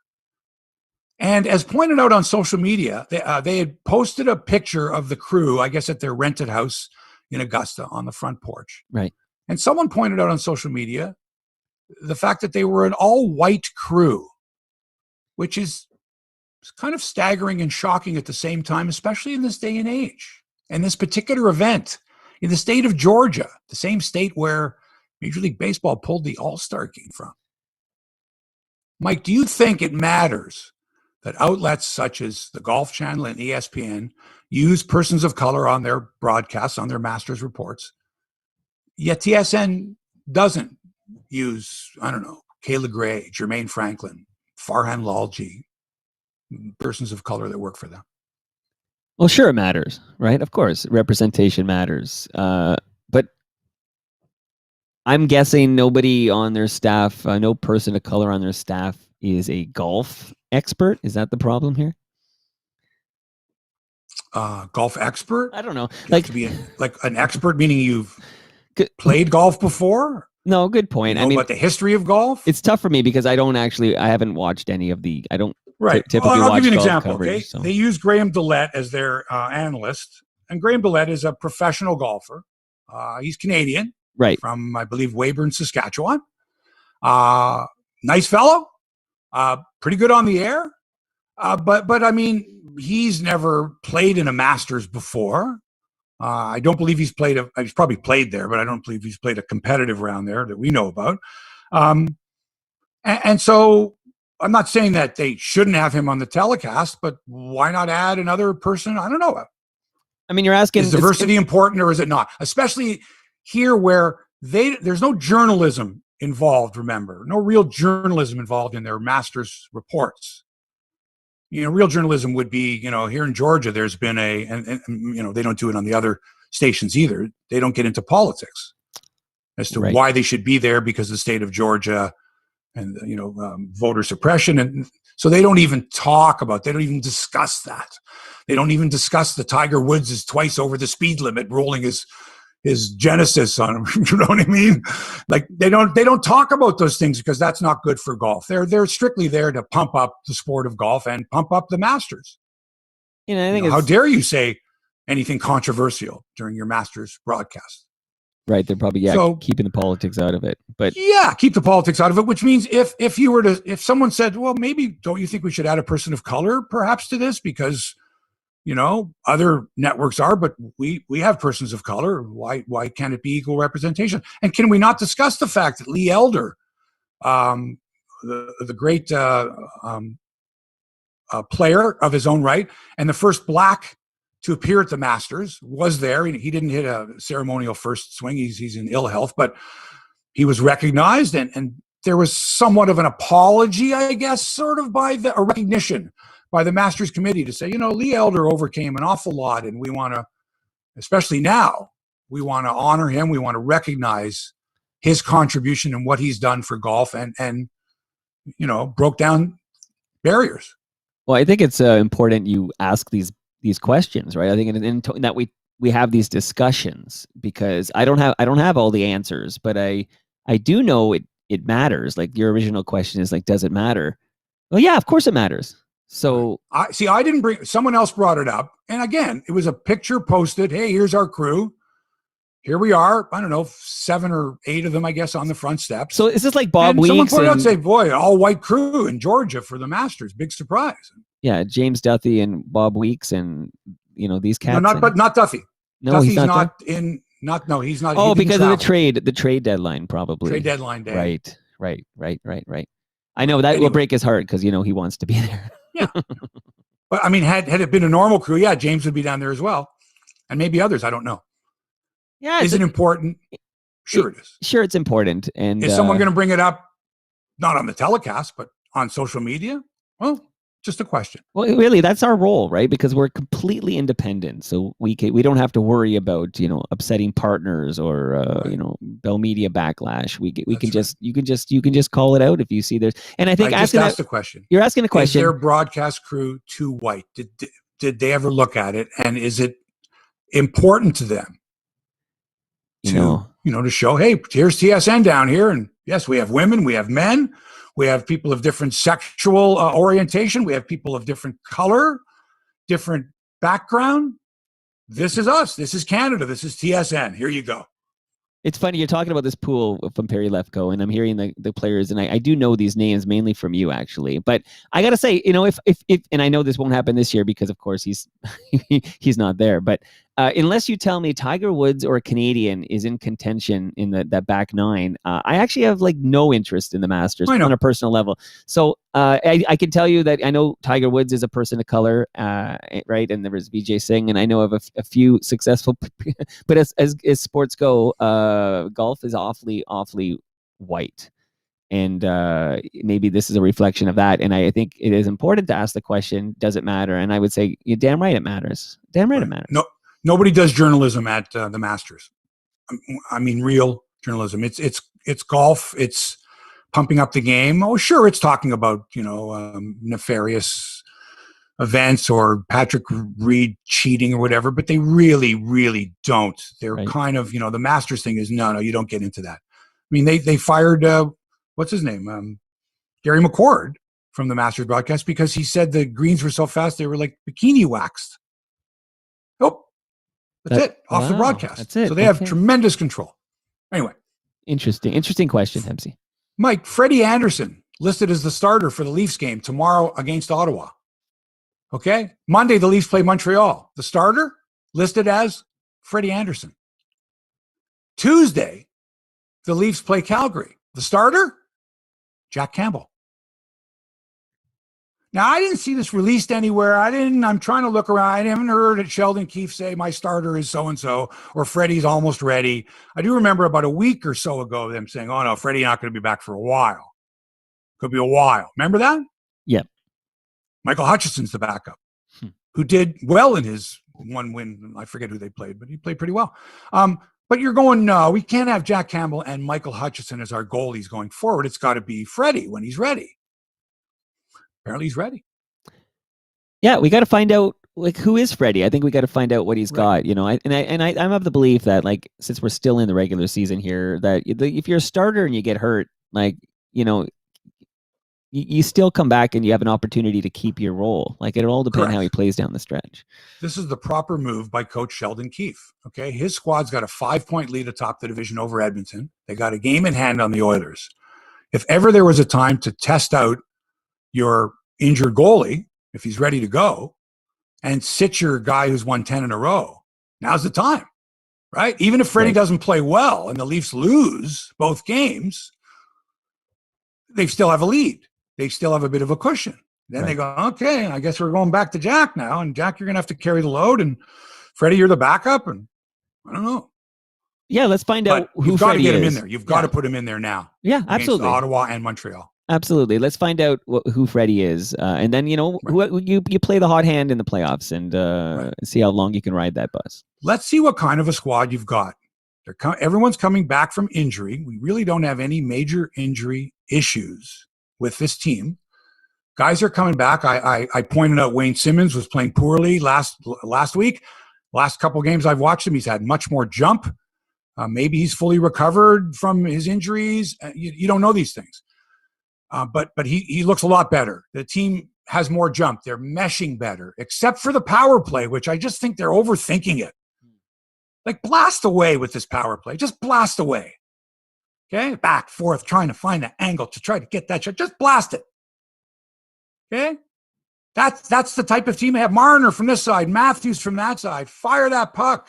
And as pointed out on social media, they had posted a picture of the crew, I guess at their rented house in Augusta on the front porch. Right. And someone pointed out on social media the fact that they were an all-white crew, which is kind of staggering and shocking at the same time, especially in this day and age. And this particular event in the state of Georgia, the same state where Major League Baseball pulled the All-Star game from. Mike, do you think it matters that outlets such as the Golf Channel and ESPN use persons of color on their broadcasts, on their Masters reports, yet TSN doesn't use, Kayla Gray, Jermaine Franklin, Farhan Lalji, persons of color that work for them? Well, sure, it matters, right? Of course, representation matters. But I'm guessing nobody on their staff, no person of color on their staff is a golf expert. Is that the problem here? Golf expert? I don't know. You have to be an expert, meaning you've played golf before? No, good point. You know about the history of golf? It's tough for me because I haven't watched any of the, I don't typically I'll watch give you an golf example. coverage, Okay, so. they use Graham Dillette as their analyst, and Graham Dillette is a professional golfer. He's Canadian, right? From I believe Weyburn, Saskatchewan. Nice fellow, pretty good on the air, but I mean, he's never played in a Masters before. I don't believe he's played he's probably played there, but I don't believe he's played a competitive round there that we know about. And so I'm not saying that they shouldn't have him on the telecast, but why not add another person? I don't know. I mean, you're asking, is diversity important or is it not? Especially here where there's no journalism involved, remember. No real journalism involved in their Masters reports. Real journalism would be, here in Georgia, there's been and they don't do it on the other stations either. They don't get into politics as to why they should be there because of the state of Georgia and, voter suppression. And so they don't even they don't even discuss that. They don't even discuss the Tiger Woods is twice over the speed limit, rolling his Genesis on him. You know what I mean? Like they don't talk about those things because that's not good for golf. They're strictly there to pump up the sport of golf and pump up the Masters. I think how dare you say anything controversial during your Masters broadcast? Right, they're probably keeping the politics out of it. But keep the politics out of it, which means if someone said, well, maybe don't you think we should add a person of color perhaps to this because other networks are, but we have persons of color. Why can't it be equal representation? And can we not discuss the fact that Lee Elder, the great player of his own right, and the first black to appear at the Masters, was there. He didn't hit a ceremonial first swing. He's in ill health, but he was recognized, and there was somewhat of an apology, I guess, sort of a recognition by the Masters Committee to say, Lee Elder overcame an awful lot, and we want to, especially now, we want to honor him. We want to recognize his contribution and what he's done for golf, and broke down barriers. Well, I think it's important you ask these questions, right? I think that we have these discussions because I don't have all the answers, but I do know it matters. Like your original question is like, does it matter? Well, yeah, of course it matters. So I didn't someone else brought it up. And again, it was a picture posted. Hey, here's our crew. Here we are. I don't know, 7 or 8 of them, I guess, on the front steps. So is this like Bob Weeks? Someone pointed out and say, boy, all white crew in Georgia for the Masters. Big surprise. Yeah. James Duthie and Bob Weeks and, these cats. No, not Duthie. No, Duthie's he's not he's not. Oh, because of the trade deadline, probably. Trade deadline day. Right. I know that will break his heart because, he wants to be there. Yeah. But I mean, had it been a normal crew, yeah, James would be down there as well. And maybe others, I don't know. Yeah. Is it important? Sure it is. Sure, it's important. And is someone going to bring it up, not on the telecast, but on social media? Well, just a question. Well, really, that's our role, right? Because we're completely independent, so we don't have to worry about upsetting partners or Bell Media backlash. You can just call it out if you see there's. And I think I just asked the question. You're asking a question. Is their broadcast crew too white? Did they ever look at it? And is it important to them to show, hey, here's TSN down here, and yes, we have women, we have men. We have people of different sexual orientation. We have people of different color, different background. This is us. This is Canada. This is TSN. Here you go. It's funny, you're talking about this pool from Perry Lefko, and I'm hearing the players, and I do know these names mainly from you, actually. But I got to say, if and I know this won't happen this year because, of course, he's he's not there. But unless you tell me Tiger Woods or a Canadian is in contention in that back nine, I actually have no interest in the Masters on a personal level. So I can tell you that I know Tiger Woods is a person of color, right? And there was Vijay Singh, and I know of a few successful, but as sports go, golf is awfully white. And maybe this is a reflection of that. And I think it is important to ask the question, does it matter? And I would say, you're damn right it matters. Damn right it matters. No, nobody does journalism at the Masters. I mean, real journalism. It's golf. It's pumping up the game. Oh, sure, it's talking about, nefarious events or Patrick Reed cheating or whatever, but they really, really don't. They're Right. kind of, the Masters thing is, no, you don't get into that. I mean, they fired, what's his name? Gary McCord from the Masters broadcast because he said the greens were so fast they were like bikini waxed. Oh, that's it. Off the broadcast. That's it. So they have tremendous control. Anyway. Interesting question, Hebsy. Mike, Freddie Andersen listed as the starter for the Leafs game tomorrow against Ottawa. Okay? Monday, the Leafs play Montreal. The starter listed as Freddie Andersen. Tuesday, the Leafs play Calgary. The starter, Jack Campbell. Now, I didn't see this released anywhere. I'm trying to look around. I haven't heard Sheldon Keefe say my starter is so-and-so or Freddie's almost ready. I do remember about a week or so ago them saying, oh no, Freddie's not going to be back for a while. Could be a while. Remember that? Yeah. Michael Hutchinson's the backup, who did well in his one win. I forget who they played, but he played pretty well. But you're going, no, we can't have Jack Campbell and Michael Hutchinson as our goalies going forward. It's got to be Freddie when he's ready. Apparently he's ready. Yeah, we got to find out who is Freddie. I think we got to find out what he's got. I'm of the belief that since we're still in the regular season here, that if you're a starter and you get hurt, you still come back and you have an opportunity to keep your role. It'll all depend how he plays down the stretch. This is the proper move by Coach Sheldon Keefe. Okay, his squad's got a 5-point lead atop the division over Edmonton. They got a game in hand on the Oilers. If ever there was a time to test out your injured goalie, if he's ready to go, and sit your guy who's won 10 in a row, now's the time, right? Even if Freddie doesn't play well and the Leafs lose both games, they still have a lead. They still have a bit of a cushion. Then they go, okay, I guess we're going back to Jack now. And Jack, you're going to have to carry the load. And Freddie, you're the backup. And I don't know. Yeah, let's find out who you've got Freddie to get him is. in there. You've got to put him in there now. Yeah, absolutely. Ottawa and Montreal. Absolutely. Let's find out who Freddie is. And then, who you play the hot hand in the playoffs and see how long you can ride that bus. Let's see what kind of a squad you've got. Everyone's coming back from injury. We really don't have any major injury issues with this team. Guys are coming back. I pointed out Wayne Simmons was playing poorly last week. Last couple games I've watched him, he's had much more jump. Maybe he's fully recovered from his injuries. You don't know these things. But he looks a lot better. The team has more jump. They're meshing better, except for the power play, which I just think they're overthinking it. Blast away with this power play. Just blast away. Okay? Back, forth, trying to find the angle to try to get that shot. Just blast it. Okay? That's the type of team they have. Marner from this side, Matthews from that side. Fire that puck.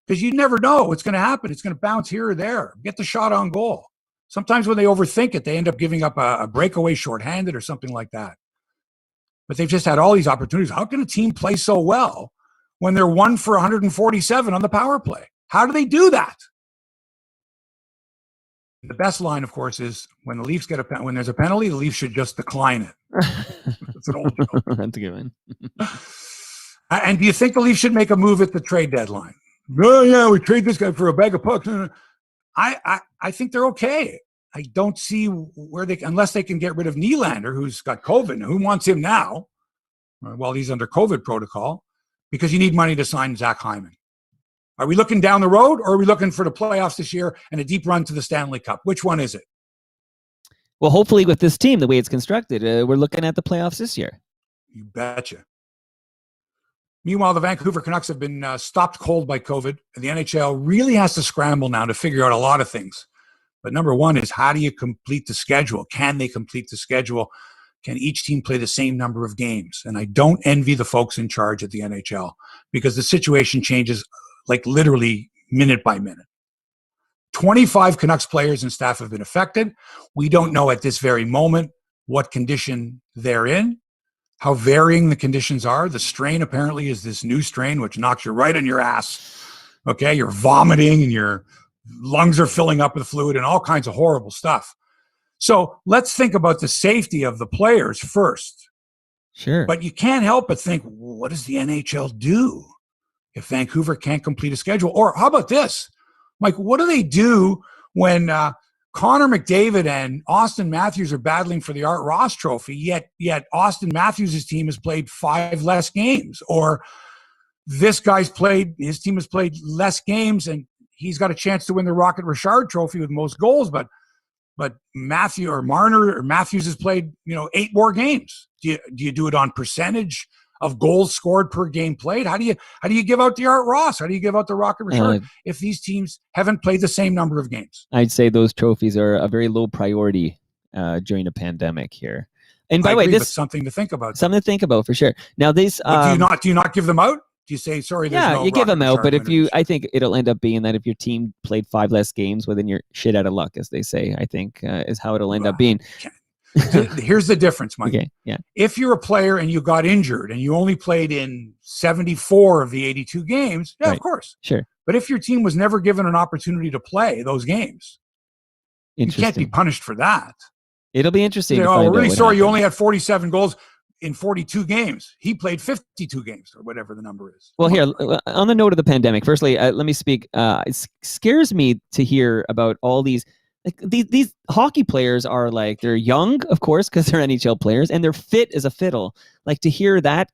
Because you never know what's going to happen. It's going to bounce here or there. Get the shot on goal. Sometimes when they overthink it, they end up giving up a breakaway shorthanded or something like that. But they've just had all these opportunities. How can a team play so well when they're 1 for 147 on the power play? How do they do that? The best line, of course, is when the Leafs when there's a penalty, the Leafs should just decline it. That's an old joke. That's a good one. And do you think the Leafs should make a move at the trade deadline? Oh, yeah, we trade this guy for a bag of pucks. I think they're okay. I don't see where unless they can get rid of Nylander, who's got COVID. Who wants him now? Well, he's under COVID protocol because you need money to sign Zach Hyman. Are we looking down the road or are we looking for the playoffs this year and a deep run to the Stanley Cup? Which one is it? Well, hopefully with this team, the way it's constructed, we're looking at the playoffs this year. You betcha. Meanwhile, the Vancouver Canucks have been stopped cold by COVID, and the NHL really has to scramble now to figure out a lot of things. But number one is, how do you complete the schedule? Can they complete the schedule? Can each team play the same number of games? And I don't envy the folks in charge at the NHL because the situation changes literally minute by minute. 25 Canucks players and staff have been affected. We don't know at this very moment what condition they're in, how varying the conditions are. The strain apparently is this new strain, which knocks you right on your ass. Okay, you're vomiting and your lungs are filling up with fluid and all kinds of horrible stuff. So let's think about the safety of the players first. Sure. But you can't help but think, what does the NHL do if Vancouver can't complete a schedule? Or how about this? What do they do when Connor McDavid and Austin Matthews are battling for the Art Ross Trophy, yet Austin Matthews' team has played 5 less games, or his team has played less games, and he's got a chance to win the Rocket Richard Trophy with most goals, but Matthews has played 8 more games. Do you do it on percentage of goals scored per game played? How do you give out the Art Ross? How do you give out the Rocket Richard if these teams haven't played the same number of games? I'd say those trophies are a very low priority during a pandemic here. And by the way, this is something to think about. Something to think about for sure. Now, these do you not give them out? Do you say sorry? Yeah, you give them out, but I think it'll end up being that if your team played 5 less games, well, then you're shit out of luck, as they say. I think is how it'll end up being. Here's the difference, Mike. Okay, yeah. If you're a player and you got injured and you only played in 74 of the 82 games, yeah, right. Of course, sure. But if your team was never given an opportunity to play those games, you can't be punished for that. It'll be interesting. We're really sorry you only had 47 goals in 42 games. He played 52 games, or whatever the number is. Well, here, on the note of the pandemic, firstly, let me speak. It scares me to hear about all these hockey players are like, they're young, of course, because they're NHL players, and they're fit as a fiddle. Like, to hear that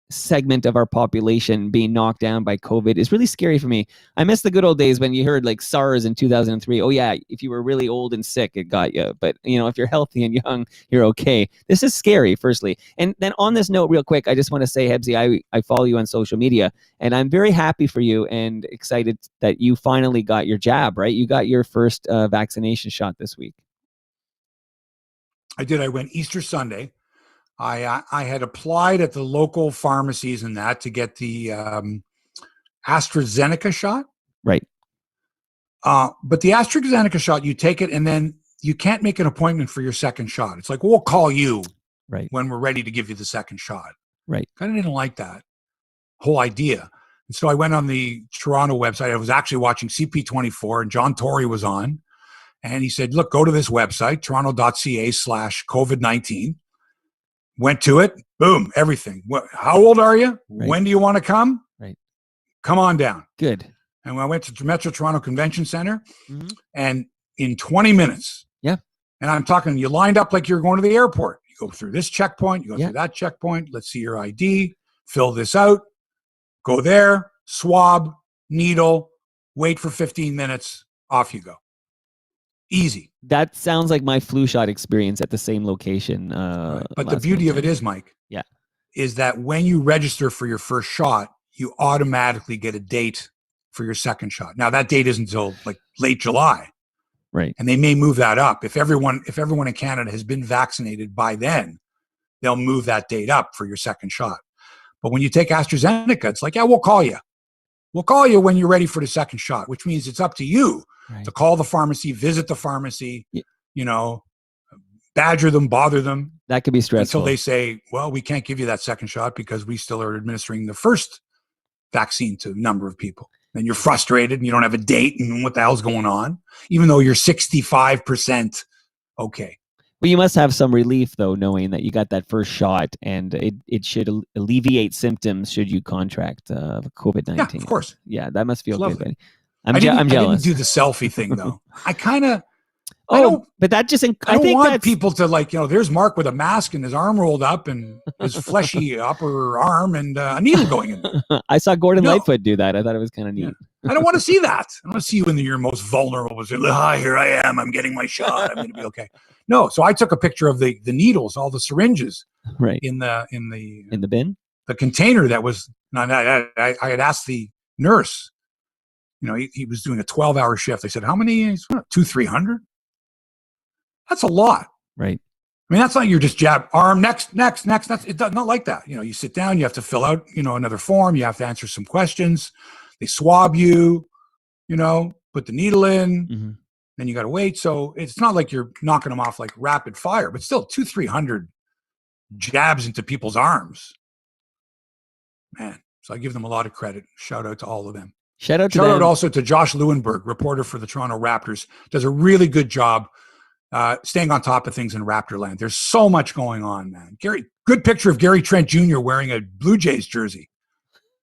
segment of our population being knocked down by COVID is really scary for me. I miss the good old days when you heard like SARS in 2003. Oh yeah, if you were really old and sick, it got you. But if you're healthy and young, you're okay. This is scary, firstly. And then on this note, real quick, I just want to say, Hebsy, I follow you on social media, and I'm very happy for you and excited that you finally got your jab, right? You got your first vaccination shot this week. I did. I went Easter Sunday. I had applied at the local pharmacies and that to get the AstraZeneca shot. Right. But the AstraZeneca shot, you take it and then you can't make an appointment for your second shot. It's like, we'll call you when we're ready to give you the second shot. Right. Kind of didn't like that whole idea. And so I went on the Toronto website. I was actually watching CP24 and John Tory was on. And he said, look, go to this website, toronto.ca/COVID-19. Went to it. Boom. Everything. How old are you? Right. When do you want to come? Right. Come on down. Good. And I went to Metro Toronto Convention Center, and in 20 minutes. Yeah. And I'm talking, you lined up like you're going to the airport. You go through this checkpoint. You go through that checkpoint. Let's see your ID. Fill this out. Go there. Swab. Needle. Wait for 15 minutes. Off you go. Easy. That sounds like my flu shot experience at the same location. Right. But the beauty of it is, Mike, is that when you register for your first shot, you automatically get a date for your second shot. Now that date isn't until like late July, right? And they may move that up if everyone in Canada has been vaccinated by then. They'll move that date up for your second shot. But when you take AstraZeneca, it's like, yeah, we'll call you. We'll call you when you're ready for the second shot, which means it's up to you. Right. To call the pharmacy, visit the pharmacy, badger them, bother them. That could be stressful. Until they say, well, we can't give you that second shot because we still are administering the first vaccine to a number of people. And you're frustrated and you don't have a date and what the hell's going on, even though you're 65% okay. Well, you must have some relief, though, knowing that you got that first shot and it should alleviate symptoms should you contract COVID-19. Yeah, of course. Yeah, that must feel good. Buddy. I'm jealous. I didn't do the selfie thing though. I kind of. But that just. I don't want people to there's Mark with a mask and his arm rolled up and his fleshy upper arm and a needle going in there. I saw Gordon Lightfoot do that. I thought it was kind of neat. I don't want to see that. I want to see you when you're most vulnerable. Say, hi, here I am. I'm getting my shot. I'm going to be okay. No, so I took a picture of the needles, all the syringes, right in the bin, the container that was. I had asked the nurse. He was doing a 12-hour shift. I said, how many? 200-300? That's a lot. Right. I mean, that's not your just jab, arm, next. That's it's not like that. You sit down, you have to fill out, another form. You have to answer some questions. They swab you, put the needle in, then you got to wait. So it's not like you're knocking them off like rapid fire, but still 200-300 jabs into people's arms. Man. So I give them a lot of credit. Shout out to all of them. Shout out also to Josh Lewinberg, reporter for the Toronto Raptors. Does a really good job staying on top of things in Raptorland. There's so much going on, man. Good picture of Gary Trent Jr. wearing a Blue Jays jersey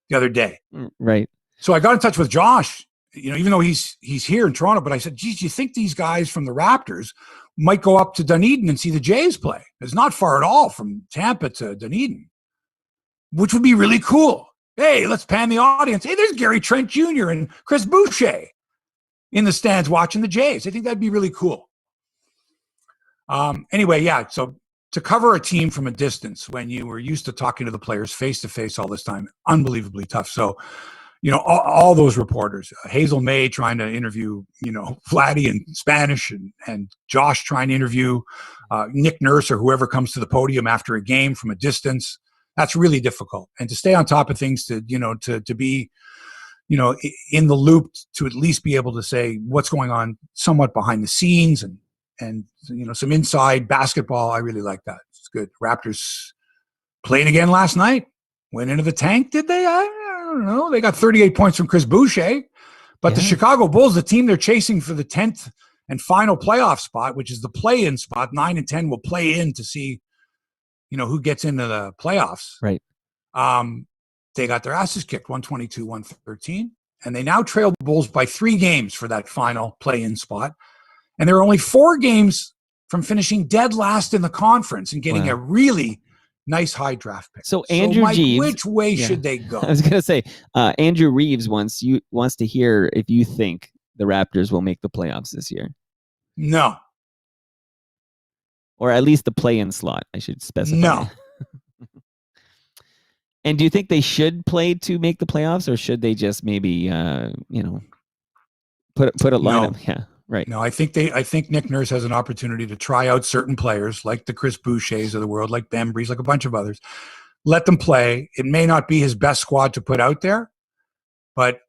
the other day. Right. So I got in touch with Josh even though he's here in Toronto, but I said, geez, you think these guys from the Raptors might go up to Dunedin and see the Jays play? It's not far at all from Tampa to Dunedin, which would be really cool. Hey, let's pan the audience. Hey, there's Gary Trent Jr. and Chris Boucher in the stands watching the Jays. I think that'd be really cool. Anyway, yeah, so to cover a team from a distance when you were used to talking to the players face-to-face all this time, unbelievably tough. So, all those reporters, Hazel Mae trying to interview, Vladdy in Spanish and Josh trying to interview Nick Nurse or whoever comes to the podium after a game from a distance. That's really difficult. And to stay on top of things, to be, in the loop, to at least be able to say what's going on somewhat behind the scenes and some inside basketball. I really like that. It's good. Raptors played again last night. Went into the tank, did they? I don't know. They got 38 points from Chris Boucher. But the Chicago Bulls, the team they're chasing for the 10th and final playoff spot, which is the play-in spot, 9 and 10 will play in to see, who gets into the playoffs. Right. They got their asses kicked, 122-113. And they now trail the Bulls by 3 games for that final play-in spot. And they're only 4 games from finishing dead last in the conference and getting a really nice high draft pick. So Andrew Mike, Jeeves, which way should they go? I was going to say, Andrew Reeves wants to hear if you think the Raptors will make the playoffs this year. No. Or at least the play-in slot, I should specify. No. And do you think they should play to make the playoffs, or should they just maybe, put a lineup? No. Yeah, right. No, I think Nick Nurse has an opportunity to try out certain players like the Chris Bouchers of the world, like Bembry's, like a bunch of others. Let them play. It may not be his best squad to put out there, but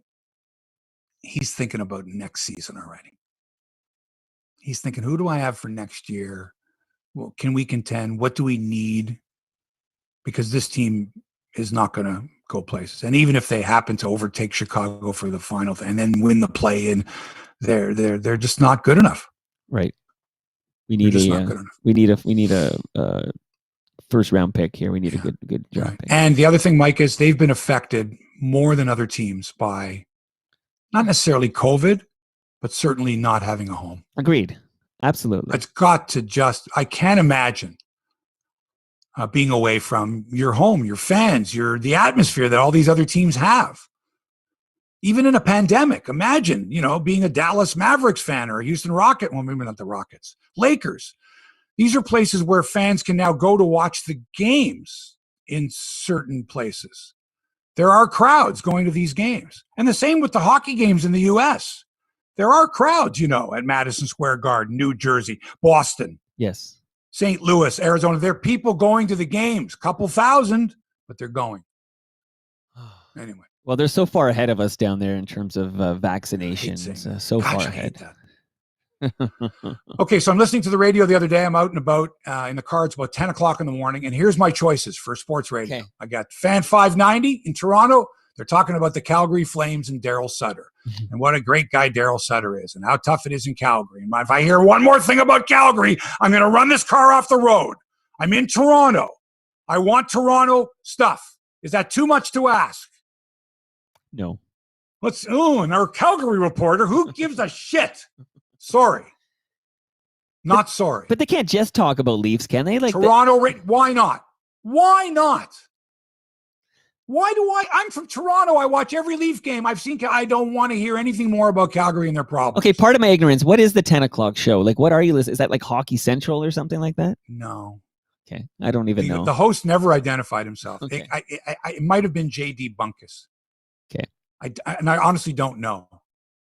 he's thinking about next season already. He's thinking, who do I have for next year? Well, can we contend? What do we need? Because this team is not going to go places. And even if they happen to overtake Chicago for the final and then win the play-in, they're just not good enough. Right. We need a first round pick here. We need a good draft pick. And the other thing, Mike, is they've been affected more than other teams by not necessarily COVID, but certainly not having a home. Agreed. Absolutely. It's got to I can't imagine being away from your home, your fans, the atmosphere that all these other teams have. Even in a pandemic, imagine, being a Dallas Mavericks fan or a Houston Rocket. Well, maybe not the Rockets. Lakers. These are places where fans can now go to watch the games in certain places. There are crowds going to these games. And the same with the hockey games in the U.S. There are crowds, at Madison Square Garden, New Jersey, Boston. Yes. St. Louis, Arizona. There are people going to the games, couple thousand, but they're going. Anyway. Well, they're so far ahead of us down there in terms of vaccinations. Far ahead. Okay, so I'm listening to the radio the other day. I'm out and about in the car. It's about 10 o'clock in the morning. And here's my choices for sports radio. Okay. I got Fan 590 in Toronto. They're talking about the Calgary Flames and Daryl Sutter. And what a great guy Daryl Sutter is and how tough it is in Calgary. And if I hear one more thing about Calgary, I'm going to run this car off the road. I'm in Toronto. I want Toronto stuff. Is that too much to ask? No. And our Calgary reporter, who gives a shit? Sorry. Not sorry. But they can't just talk about Leafs, can they? Toronto, why not? Why not? I'm from Toronto. I watch every Leaf game. I don't want to hear anything more about Calgary and their problems. Okay, part of my ignorance, what is the 10 o'clock show? What are you listening? Is that like Hockey Central or something like that? No. Okay, I don't even know. The host never identified himself. Okay. It might have been J.D. Bunkus. Okay. I honestly don't know.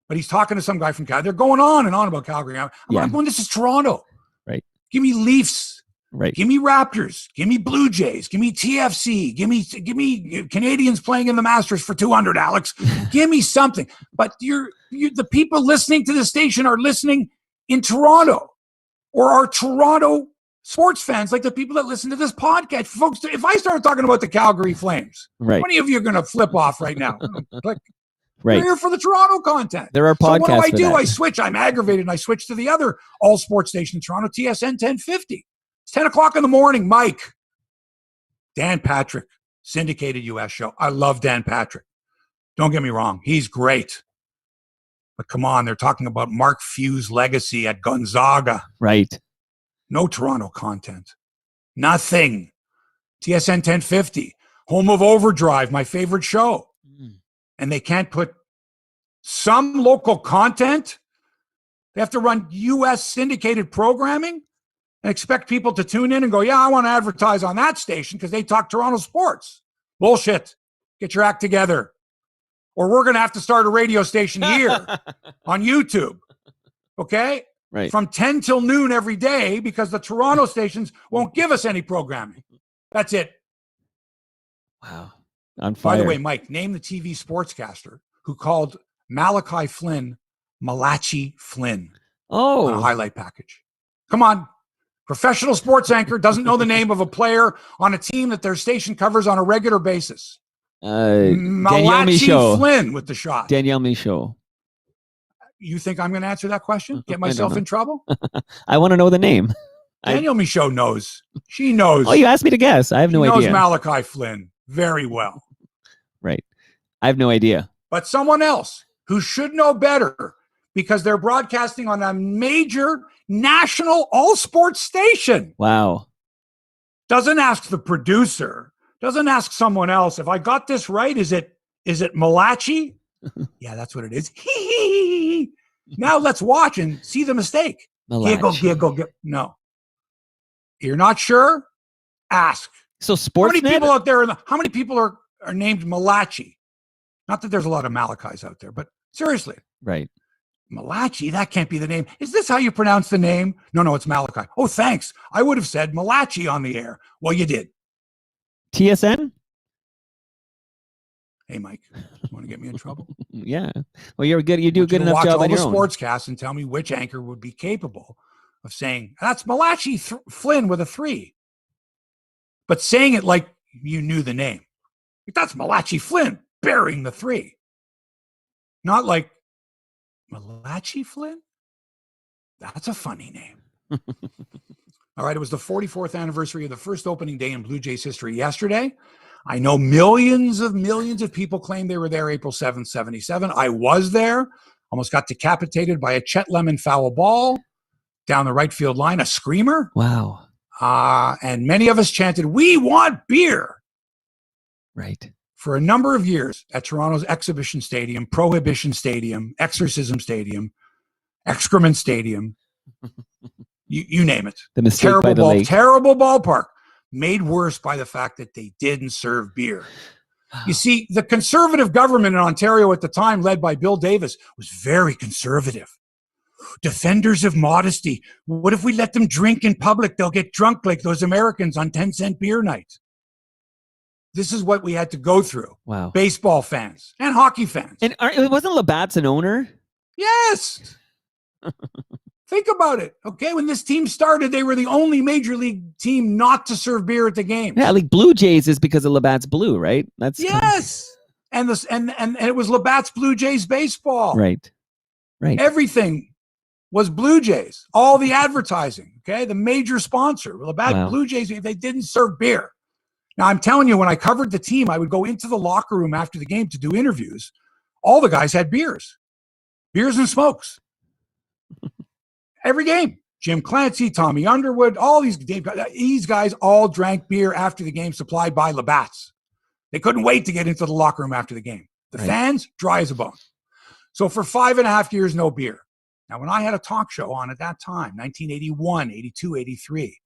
But he's talking to some guy from Calgary. They're going on and on about Calgary. I'm going, this is Toronto. Right. Give me Leafs. Right. Give me Raptors. Give me Blue Jays. Give me TFC. Give me Canadians playing in the Masters for 200, Alex. Give me something. But the people listening to the station are listening in Toronto or are Toronto sports fans, like the people that listen to this podcast. Folks, if I start talking about the Calgary Flames, right, how many of you are going to flip off right now? Right. We're here for the Toronto content. There are podcasts. So what do? I switch. I'm aggravated, and I switch to the other all sports station in Toronto, TSN 1050. It's 10 o'clock in the morning. Mike, Dan Patrick, syndicated U.S. show. I love Dan Patrick. Don't get me wrong. He's great. But come on, they're talking about Mark Few's legacy at Gonzaga. Right. No Toronto content. Nothing. TSN 1050, home of Overdrive, my favorite show. And they can't put some local content. They have to run U.S. syndicated programming and expect people to tune in and go, yeah, I want to advertise on that station because they talk Toronto sports. Bullshit. Get your act together. Or we're going to have to start a radio station here on YouTube. Okay? Right. From 10 till noon every day because the Toronto stations won't give us any programming. That's it. Wow. On fire. By the way, Mike, name the TV sportscaster who called Malachi Flynn Malachi Flynn on a highlight package. Come on. Professional sports anchor doesn't know the name of a player on a team that their station covers on a regular basis. Malachi Flynn with the shot. Danielle Michaud. You think I'm going to answer that question? Get myself in trouble? I want to know the name. Danielle Michaud knows. She knows. Oh, you asked me to guess. I have no idea. She knows Malachi Flynn very well. Right. I have no idea. But someone else who should know better because they're broadcasting on a major national all-sports station. Wow. Doesn't ask the producer. Doesn't ask someone else. If I got this right, is it Malachi? Yeah, that's what it is. Now let's watch and see the mistake. Malachi. Giggle. No. You're not sure? Ask. So How many people out there? How many people are named Malachi? Not that there's a lot of Malachis out there, but seriously. Right. Malachi, that can't be the name. Is this how you pronounce the name? No, it's Malachi. Oh, thanks. I would have said Malachi on the air. Well, you did. TSN? Hey, Mike, you want to get me in trouble? Yeah. Well, you're good. You do a good enough job on your own. Watch all the sportscasts and tell me which anchor would be capable of saying, that's Malachi Flynn with a 3. But saying it like you knew the name. That's Malachi Flynn bearing the 3. Not like, Malachi Flynn? That's a funny name. All right, it was the 44th anniversary of the first opening day in Blue Jays history yesterday. I know millions of people claim they were there April 7th, 77. I was there. Almost got decapitated by a Chet Lemon foul ball down the right field line, a screamer. Wow. And many of us chanted, "We want beer." Right. For a number of years at Toronto's Exhibition Stadium, Prohibition Stadium, Exorcism Stadium, Excrement Stadium, you name it. The mistake by the lake. Terrible ballpark, made worse by the fact that they didn't serve beer. You see, the conservative government in Ontario at the time, led by Bill Davis, was very conservative. Defenders of modesty. What if we let them drink in public? They'll get drunk like those Americans on 10-cent beer nights. This is what we had to go through. Wow. Baseball fans and hockey fans. And wasn't Labatt's an owner? Yes. Think about it. Okay, when this team started, they were the only major league team not to serve beer at the games. Yeah, like Blue Jays is because of Labatt's Blue, right? That's yes. And it was Labatt's Blue Jays baseball. Right. Everything was Blue Jays. All the advertising. Okay, the major sponsor, Labatt Blue Jays. They didn't serve beer. Now, I'm telling you, when I covered the team, I would go into the locker room after the game to do interviews. All the guys had beers and smokes. Every game. Jim Clancy, Tommy Underwood, all these guys all drank beer after the game supplied by Labatt's. They couldn't wait to get into the locker room after the game. The fans, dry as a bone. So for 5.5 years, no beer. Now, when I had a talk show on at that time, 1981, 82, 83,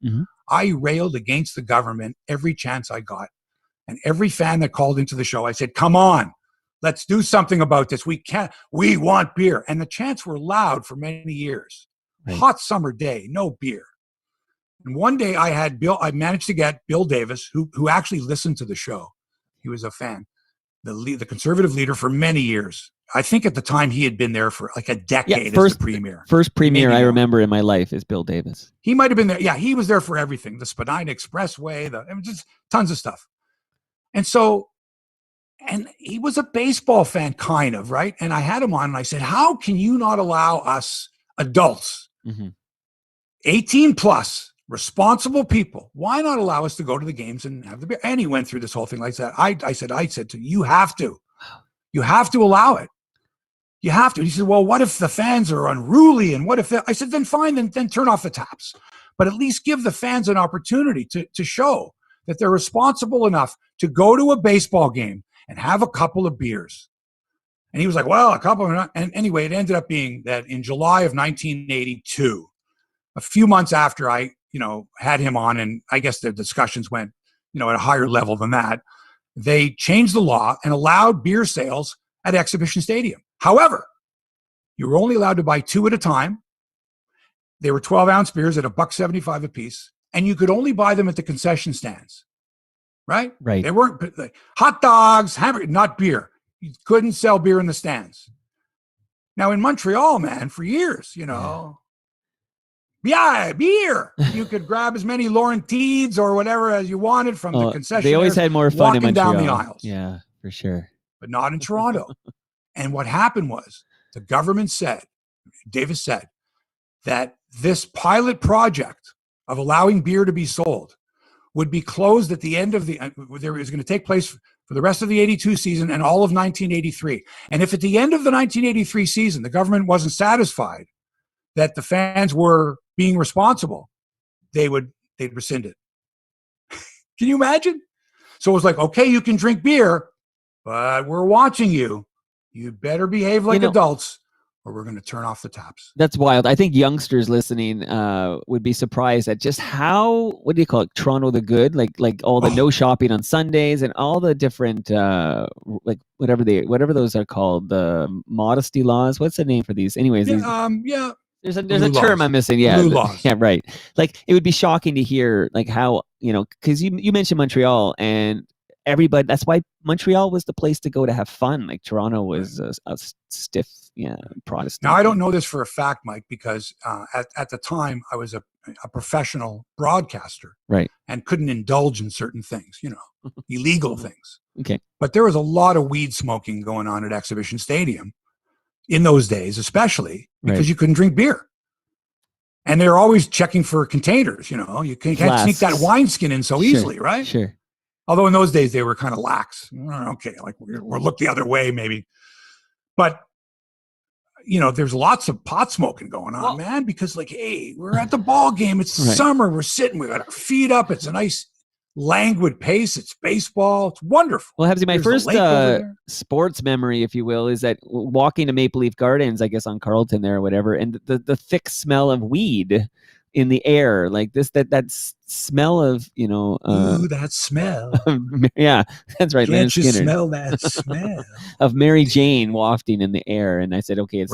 I railed against the government every chance I got. And every fan that called into the show, I said, come on, let's do something about this. We want beer. And the chants were loud for many years. Right. Hot summer day, no beer. And one day I managed to get Bill Davis, who actually listened to the show. He was a fan, the conservative leader for many years. I think at the time he had been there for like a decade as the premier. First premier I remember in my life is Bill Davis. He might have been there. Yeah, he was there for everything. The Spadina Expressway, just tons of stuff. And he was a baseball fan, kind of, right? And I had him on and I said, how can you not allow us adults, 18 plus, responsible people, why not allow us to go to the games and have the beer? And he went through this whole thing like that. I said to you, you have to allow it. You have to. He said, well, what if the fans are unruly? And what if I said, then fine, then turn off the taps. But at least give the fans an opportunity to show that they're responsible enough to go to a baseball game and have a couple of beers. And he was like, well, a couple of, and anyway, it ended up being that in July of 1982, a few months after I, had him on, and I guess the discussions went, at a higher level than that, they changed the law and allowed beer sales at Exhibition Stadium. However, you were only allowed to buy 2 at a time. They were 12-ounce beers at $1.75 a piece, and you could only buy them at the concession stands. Right? Right. They weren't hot dogs, hamburger, not beer. You couldn't sell beer in the stands. Now in Montreal, man, for years, beer. You could grab as many Laurentides or whatever as you wanted from the concessionaires. They always had more fun in Montreal. Down the aisles. Yeah, for sure. But not in Toronto. And what happened was the government said, Davis said, that this pilot project of allowing beer to be sold would be closed at the end of there is going to take place for the rest of the 82 season and all of 1983. And if at the end of the 1983 season, the government wasn't satisfied that the fans were being responsible, they'd rescind it. Can you imagine? So it was like, okay, you can drink beer, but we're watching you. You better behave like adults, or we're going to turn off the taps. That's wild. I think youngsters listening would be surprised at just how, what do you call it, Toronto the Good, like all the no shopping on Sundays and all the different like whatever those are called, the modesty laws. What's the name for these? Anyways, There's a term I'm missing. Yeah. Blue laws. Yeah, right. Like it would be shocking to hear like how, because you mentioned Montreal and everybody, that's why Montreal was the place to go to have fun. Like Toronto was a stiff, Protestant. Now, I don't know this for a fact, Mike, because at the time I was a professional broadcaster, right, and couldn't indulge in certain things, illegal things. Okay. But there was a lot of weed smoking going on at Exhibition Stadium in those days, especially because you couldn't drink beer. And they're always checking for containers, you can't sneak that wineskin in so easily, right? Sure. Although in those days they were kind of lax. Okay, like we'll look the other way maybe. But, there's lots of pot smoking going on, man, because like, hey, we're at the ball game. It's summer. We're sitting. We got our feet up. It's a nice languid pace. It's baseball. It's wonderful. Well, Hebsy, my first sports memory, if you will, is that walking to Maple Leaf Gardens, I guess on Carlton there or whatever, and the thick smell of weed in the air, like that smell of, ooh, that smell. Yeah, that's right. Can't you smell that smell of Mary Jane wafting in the air? And I said, okay, it's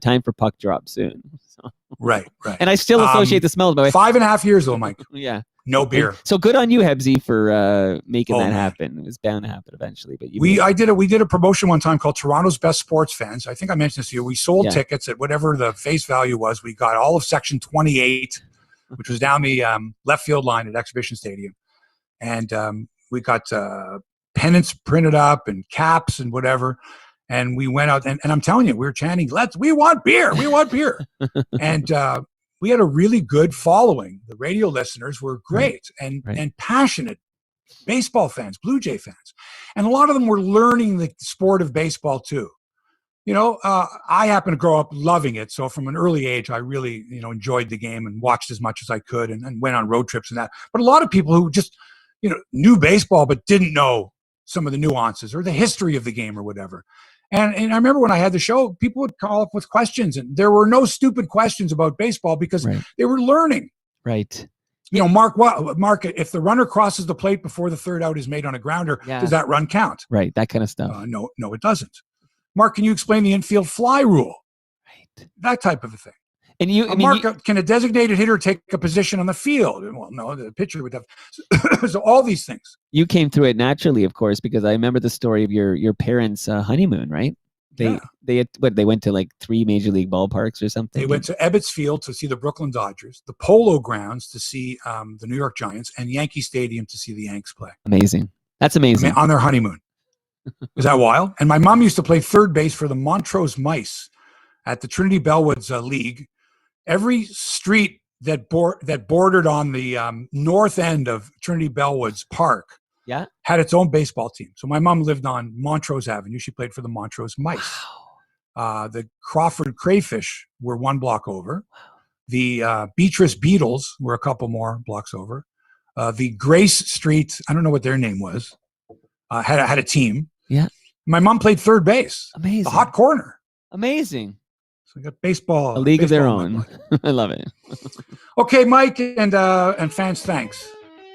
time for puck drop soon. So. Right. And I still associate the smell. By 5.5 years though, Mike. Yeah. No beer. So good on you, Hebsy, for making that happen. It was bound to happen eventually. But we did a promotion one time called Toronto's Best Sports Fans. I think I mentioned this to you. We sold tickets at whatever the face value was. We got all of section 28, which was down the left field line at Exhibition Stadium, and we got pennants printed up and caps and whatever. And we went out and I'm telling you, we were chanting, we want beer, we want beer, and. We had a really good following. The radio listeners were great and passionate baseball fans, Blue Jay fans. And a lot of them were learning the sport of baseball too. I happen to grow up loving it. So from an early age, I really, enjoyed the game and watched as much as I could and went on road trips and that. But a lot of people who just, knew baseball but didn't know some of the nuances or the history of the game or whatever. And I remember when I had the show, people would call up with questions, and there were no stupid questions about baseball because they were learning. Right. Mark, if the runner crosses the plate before the third out is made on a grounder, does that run count? Right. That kind of stuff. No, it doesn't. Mark, can you explain the infield fly rule? Right. That type of a thing. And Mark, can a designated hitter take a position on the field? Well, no, the pitcher would have. So all these things. You came through it naturally, of course, because I remember the story of your parents' honeymoon, right? They went to like 3 major league ballparks or something. They went to Ebbets Field to see the Brooklyn Dodgers, the Polo Grounds to see the New York Giants, and Yankee Stadium to see the Yanks play. Amazing. That's amazing. On their honeymoon. Is that wild? And my mom used to play third base for the Montrose Mice at the Trinity Bellwoods League. Every street that bordered on the north end of Trinity Bellwoods Park had its own baseball team. So my mom lived on Montrose Avenue. She played for the Montrose Mice. Wow. The Crawford Crayfish were 1 block over. The Beatrice Beetles were a couple more blocks over. The Grace Street, I don't know what their name was, had a team. Yeah. My mom played third base. Amazing. The hot corner. Amazing. So we got baseball. A league of their baseball in my own. blood. I love it. Okay, Mike and fans, thanks.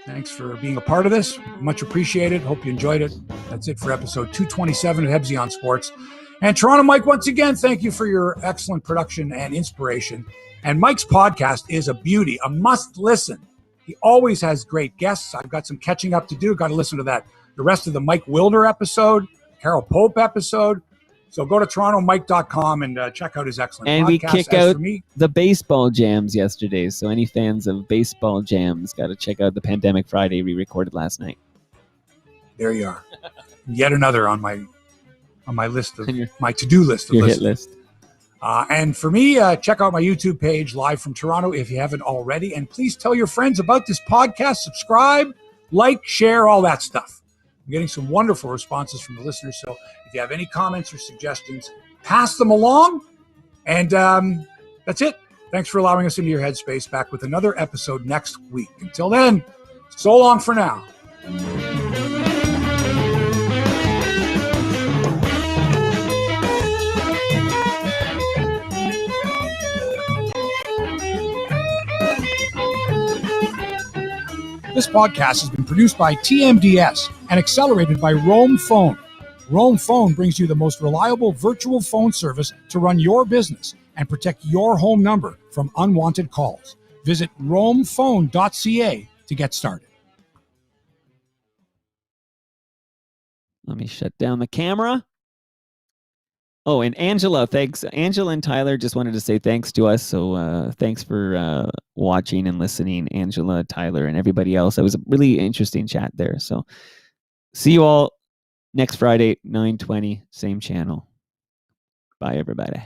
Thanks for being a part of this. Much appreciated. Hope you enjoyed it. That's it for episode 227 of Hebsy on Sports. And Toronto Mike, once again, thank you for your excellent production and inspiration. And Mike's podcast is a beauty, a must listen. He always has great guests. I've got some catching up to do. Got to listen to that. The rest of the Mike Wilder episode, Carol Pope episode. So go to torontomike.com and check out his excellent and podcast. we kick As out for me, the baseball jams yesterday. So any fans of baseball jams got to check out the Pandemic Friday we recorded last night. there you are. Yet another on my list of Your- my to-do list of Your hit listeners. list. And for me, check out my YouTube page, Live from Toronto, if you haven't already. And please tell your friends about this podcast. Subscribe, like, share, all that stuff. I'm getting some wonderful responses from the listeners. So if you have any comments or suggestions, pass them along. And that's it. Thanks for allowing us into your headspace. Back with another episode next week. Until then, so long for now. This podcast has been produced by TMDS and accelerated by Roam Phone. Roam Phone brings you the most reliable virtual phone service to run your business and protect your home number from unwanted calls. Visit roamphone.ca to get started. Let me shut down the camera. Oh, and Angela, thanks. Angela and Tyler just wanted to say thanks to us. So thanks for watching and listening, Angela, Tyler, and everybody else. It was a really interesting chat there. So see you all next Friday, 9:20, same channel. Bye, everybody.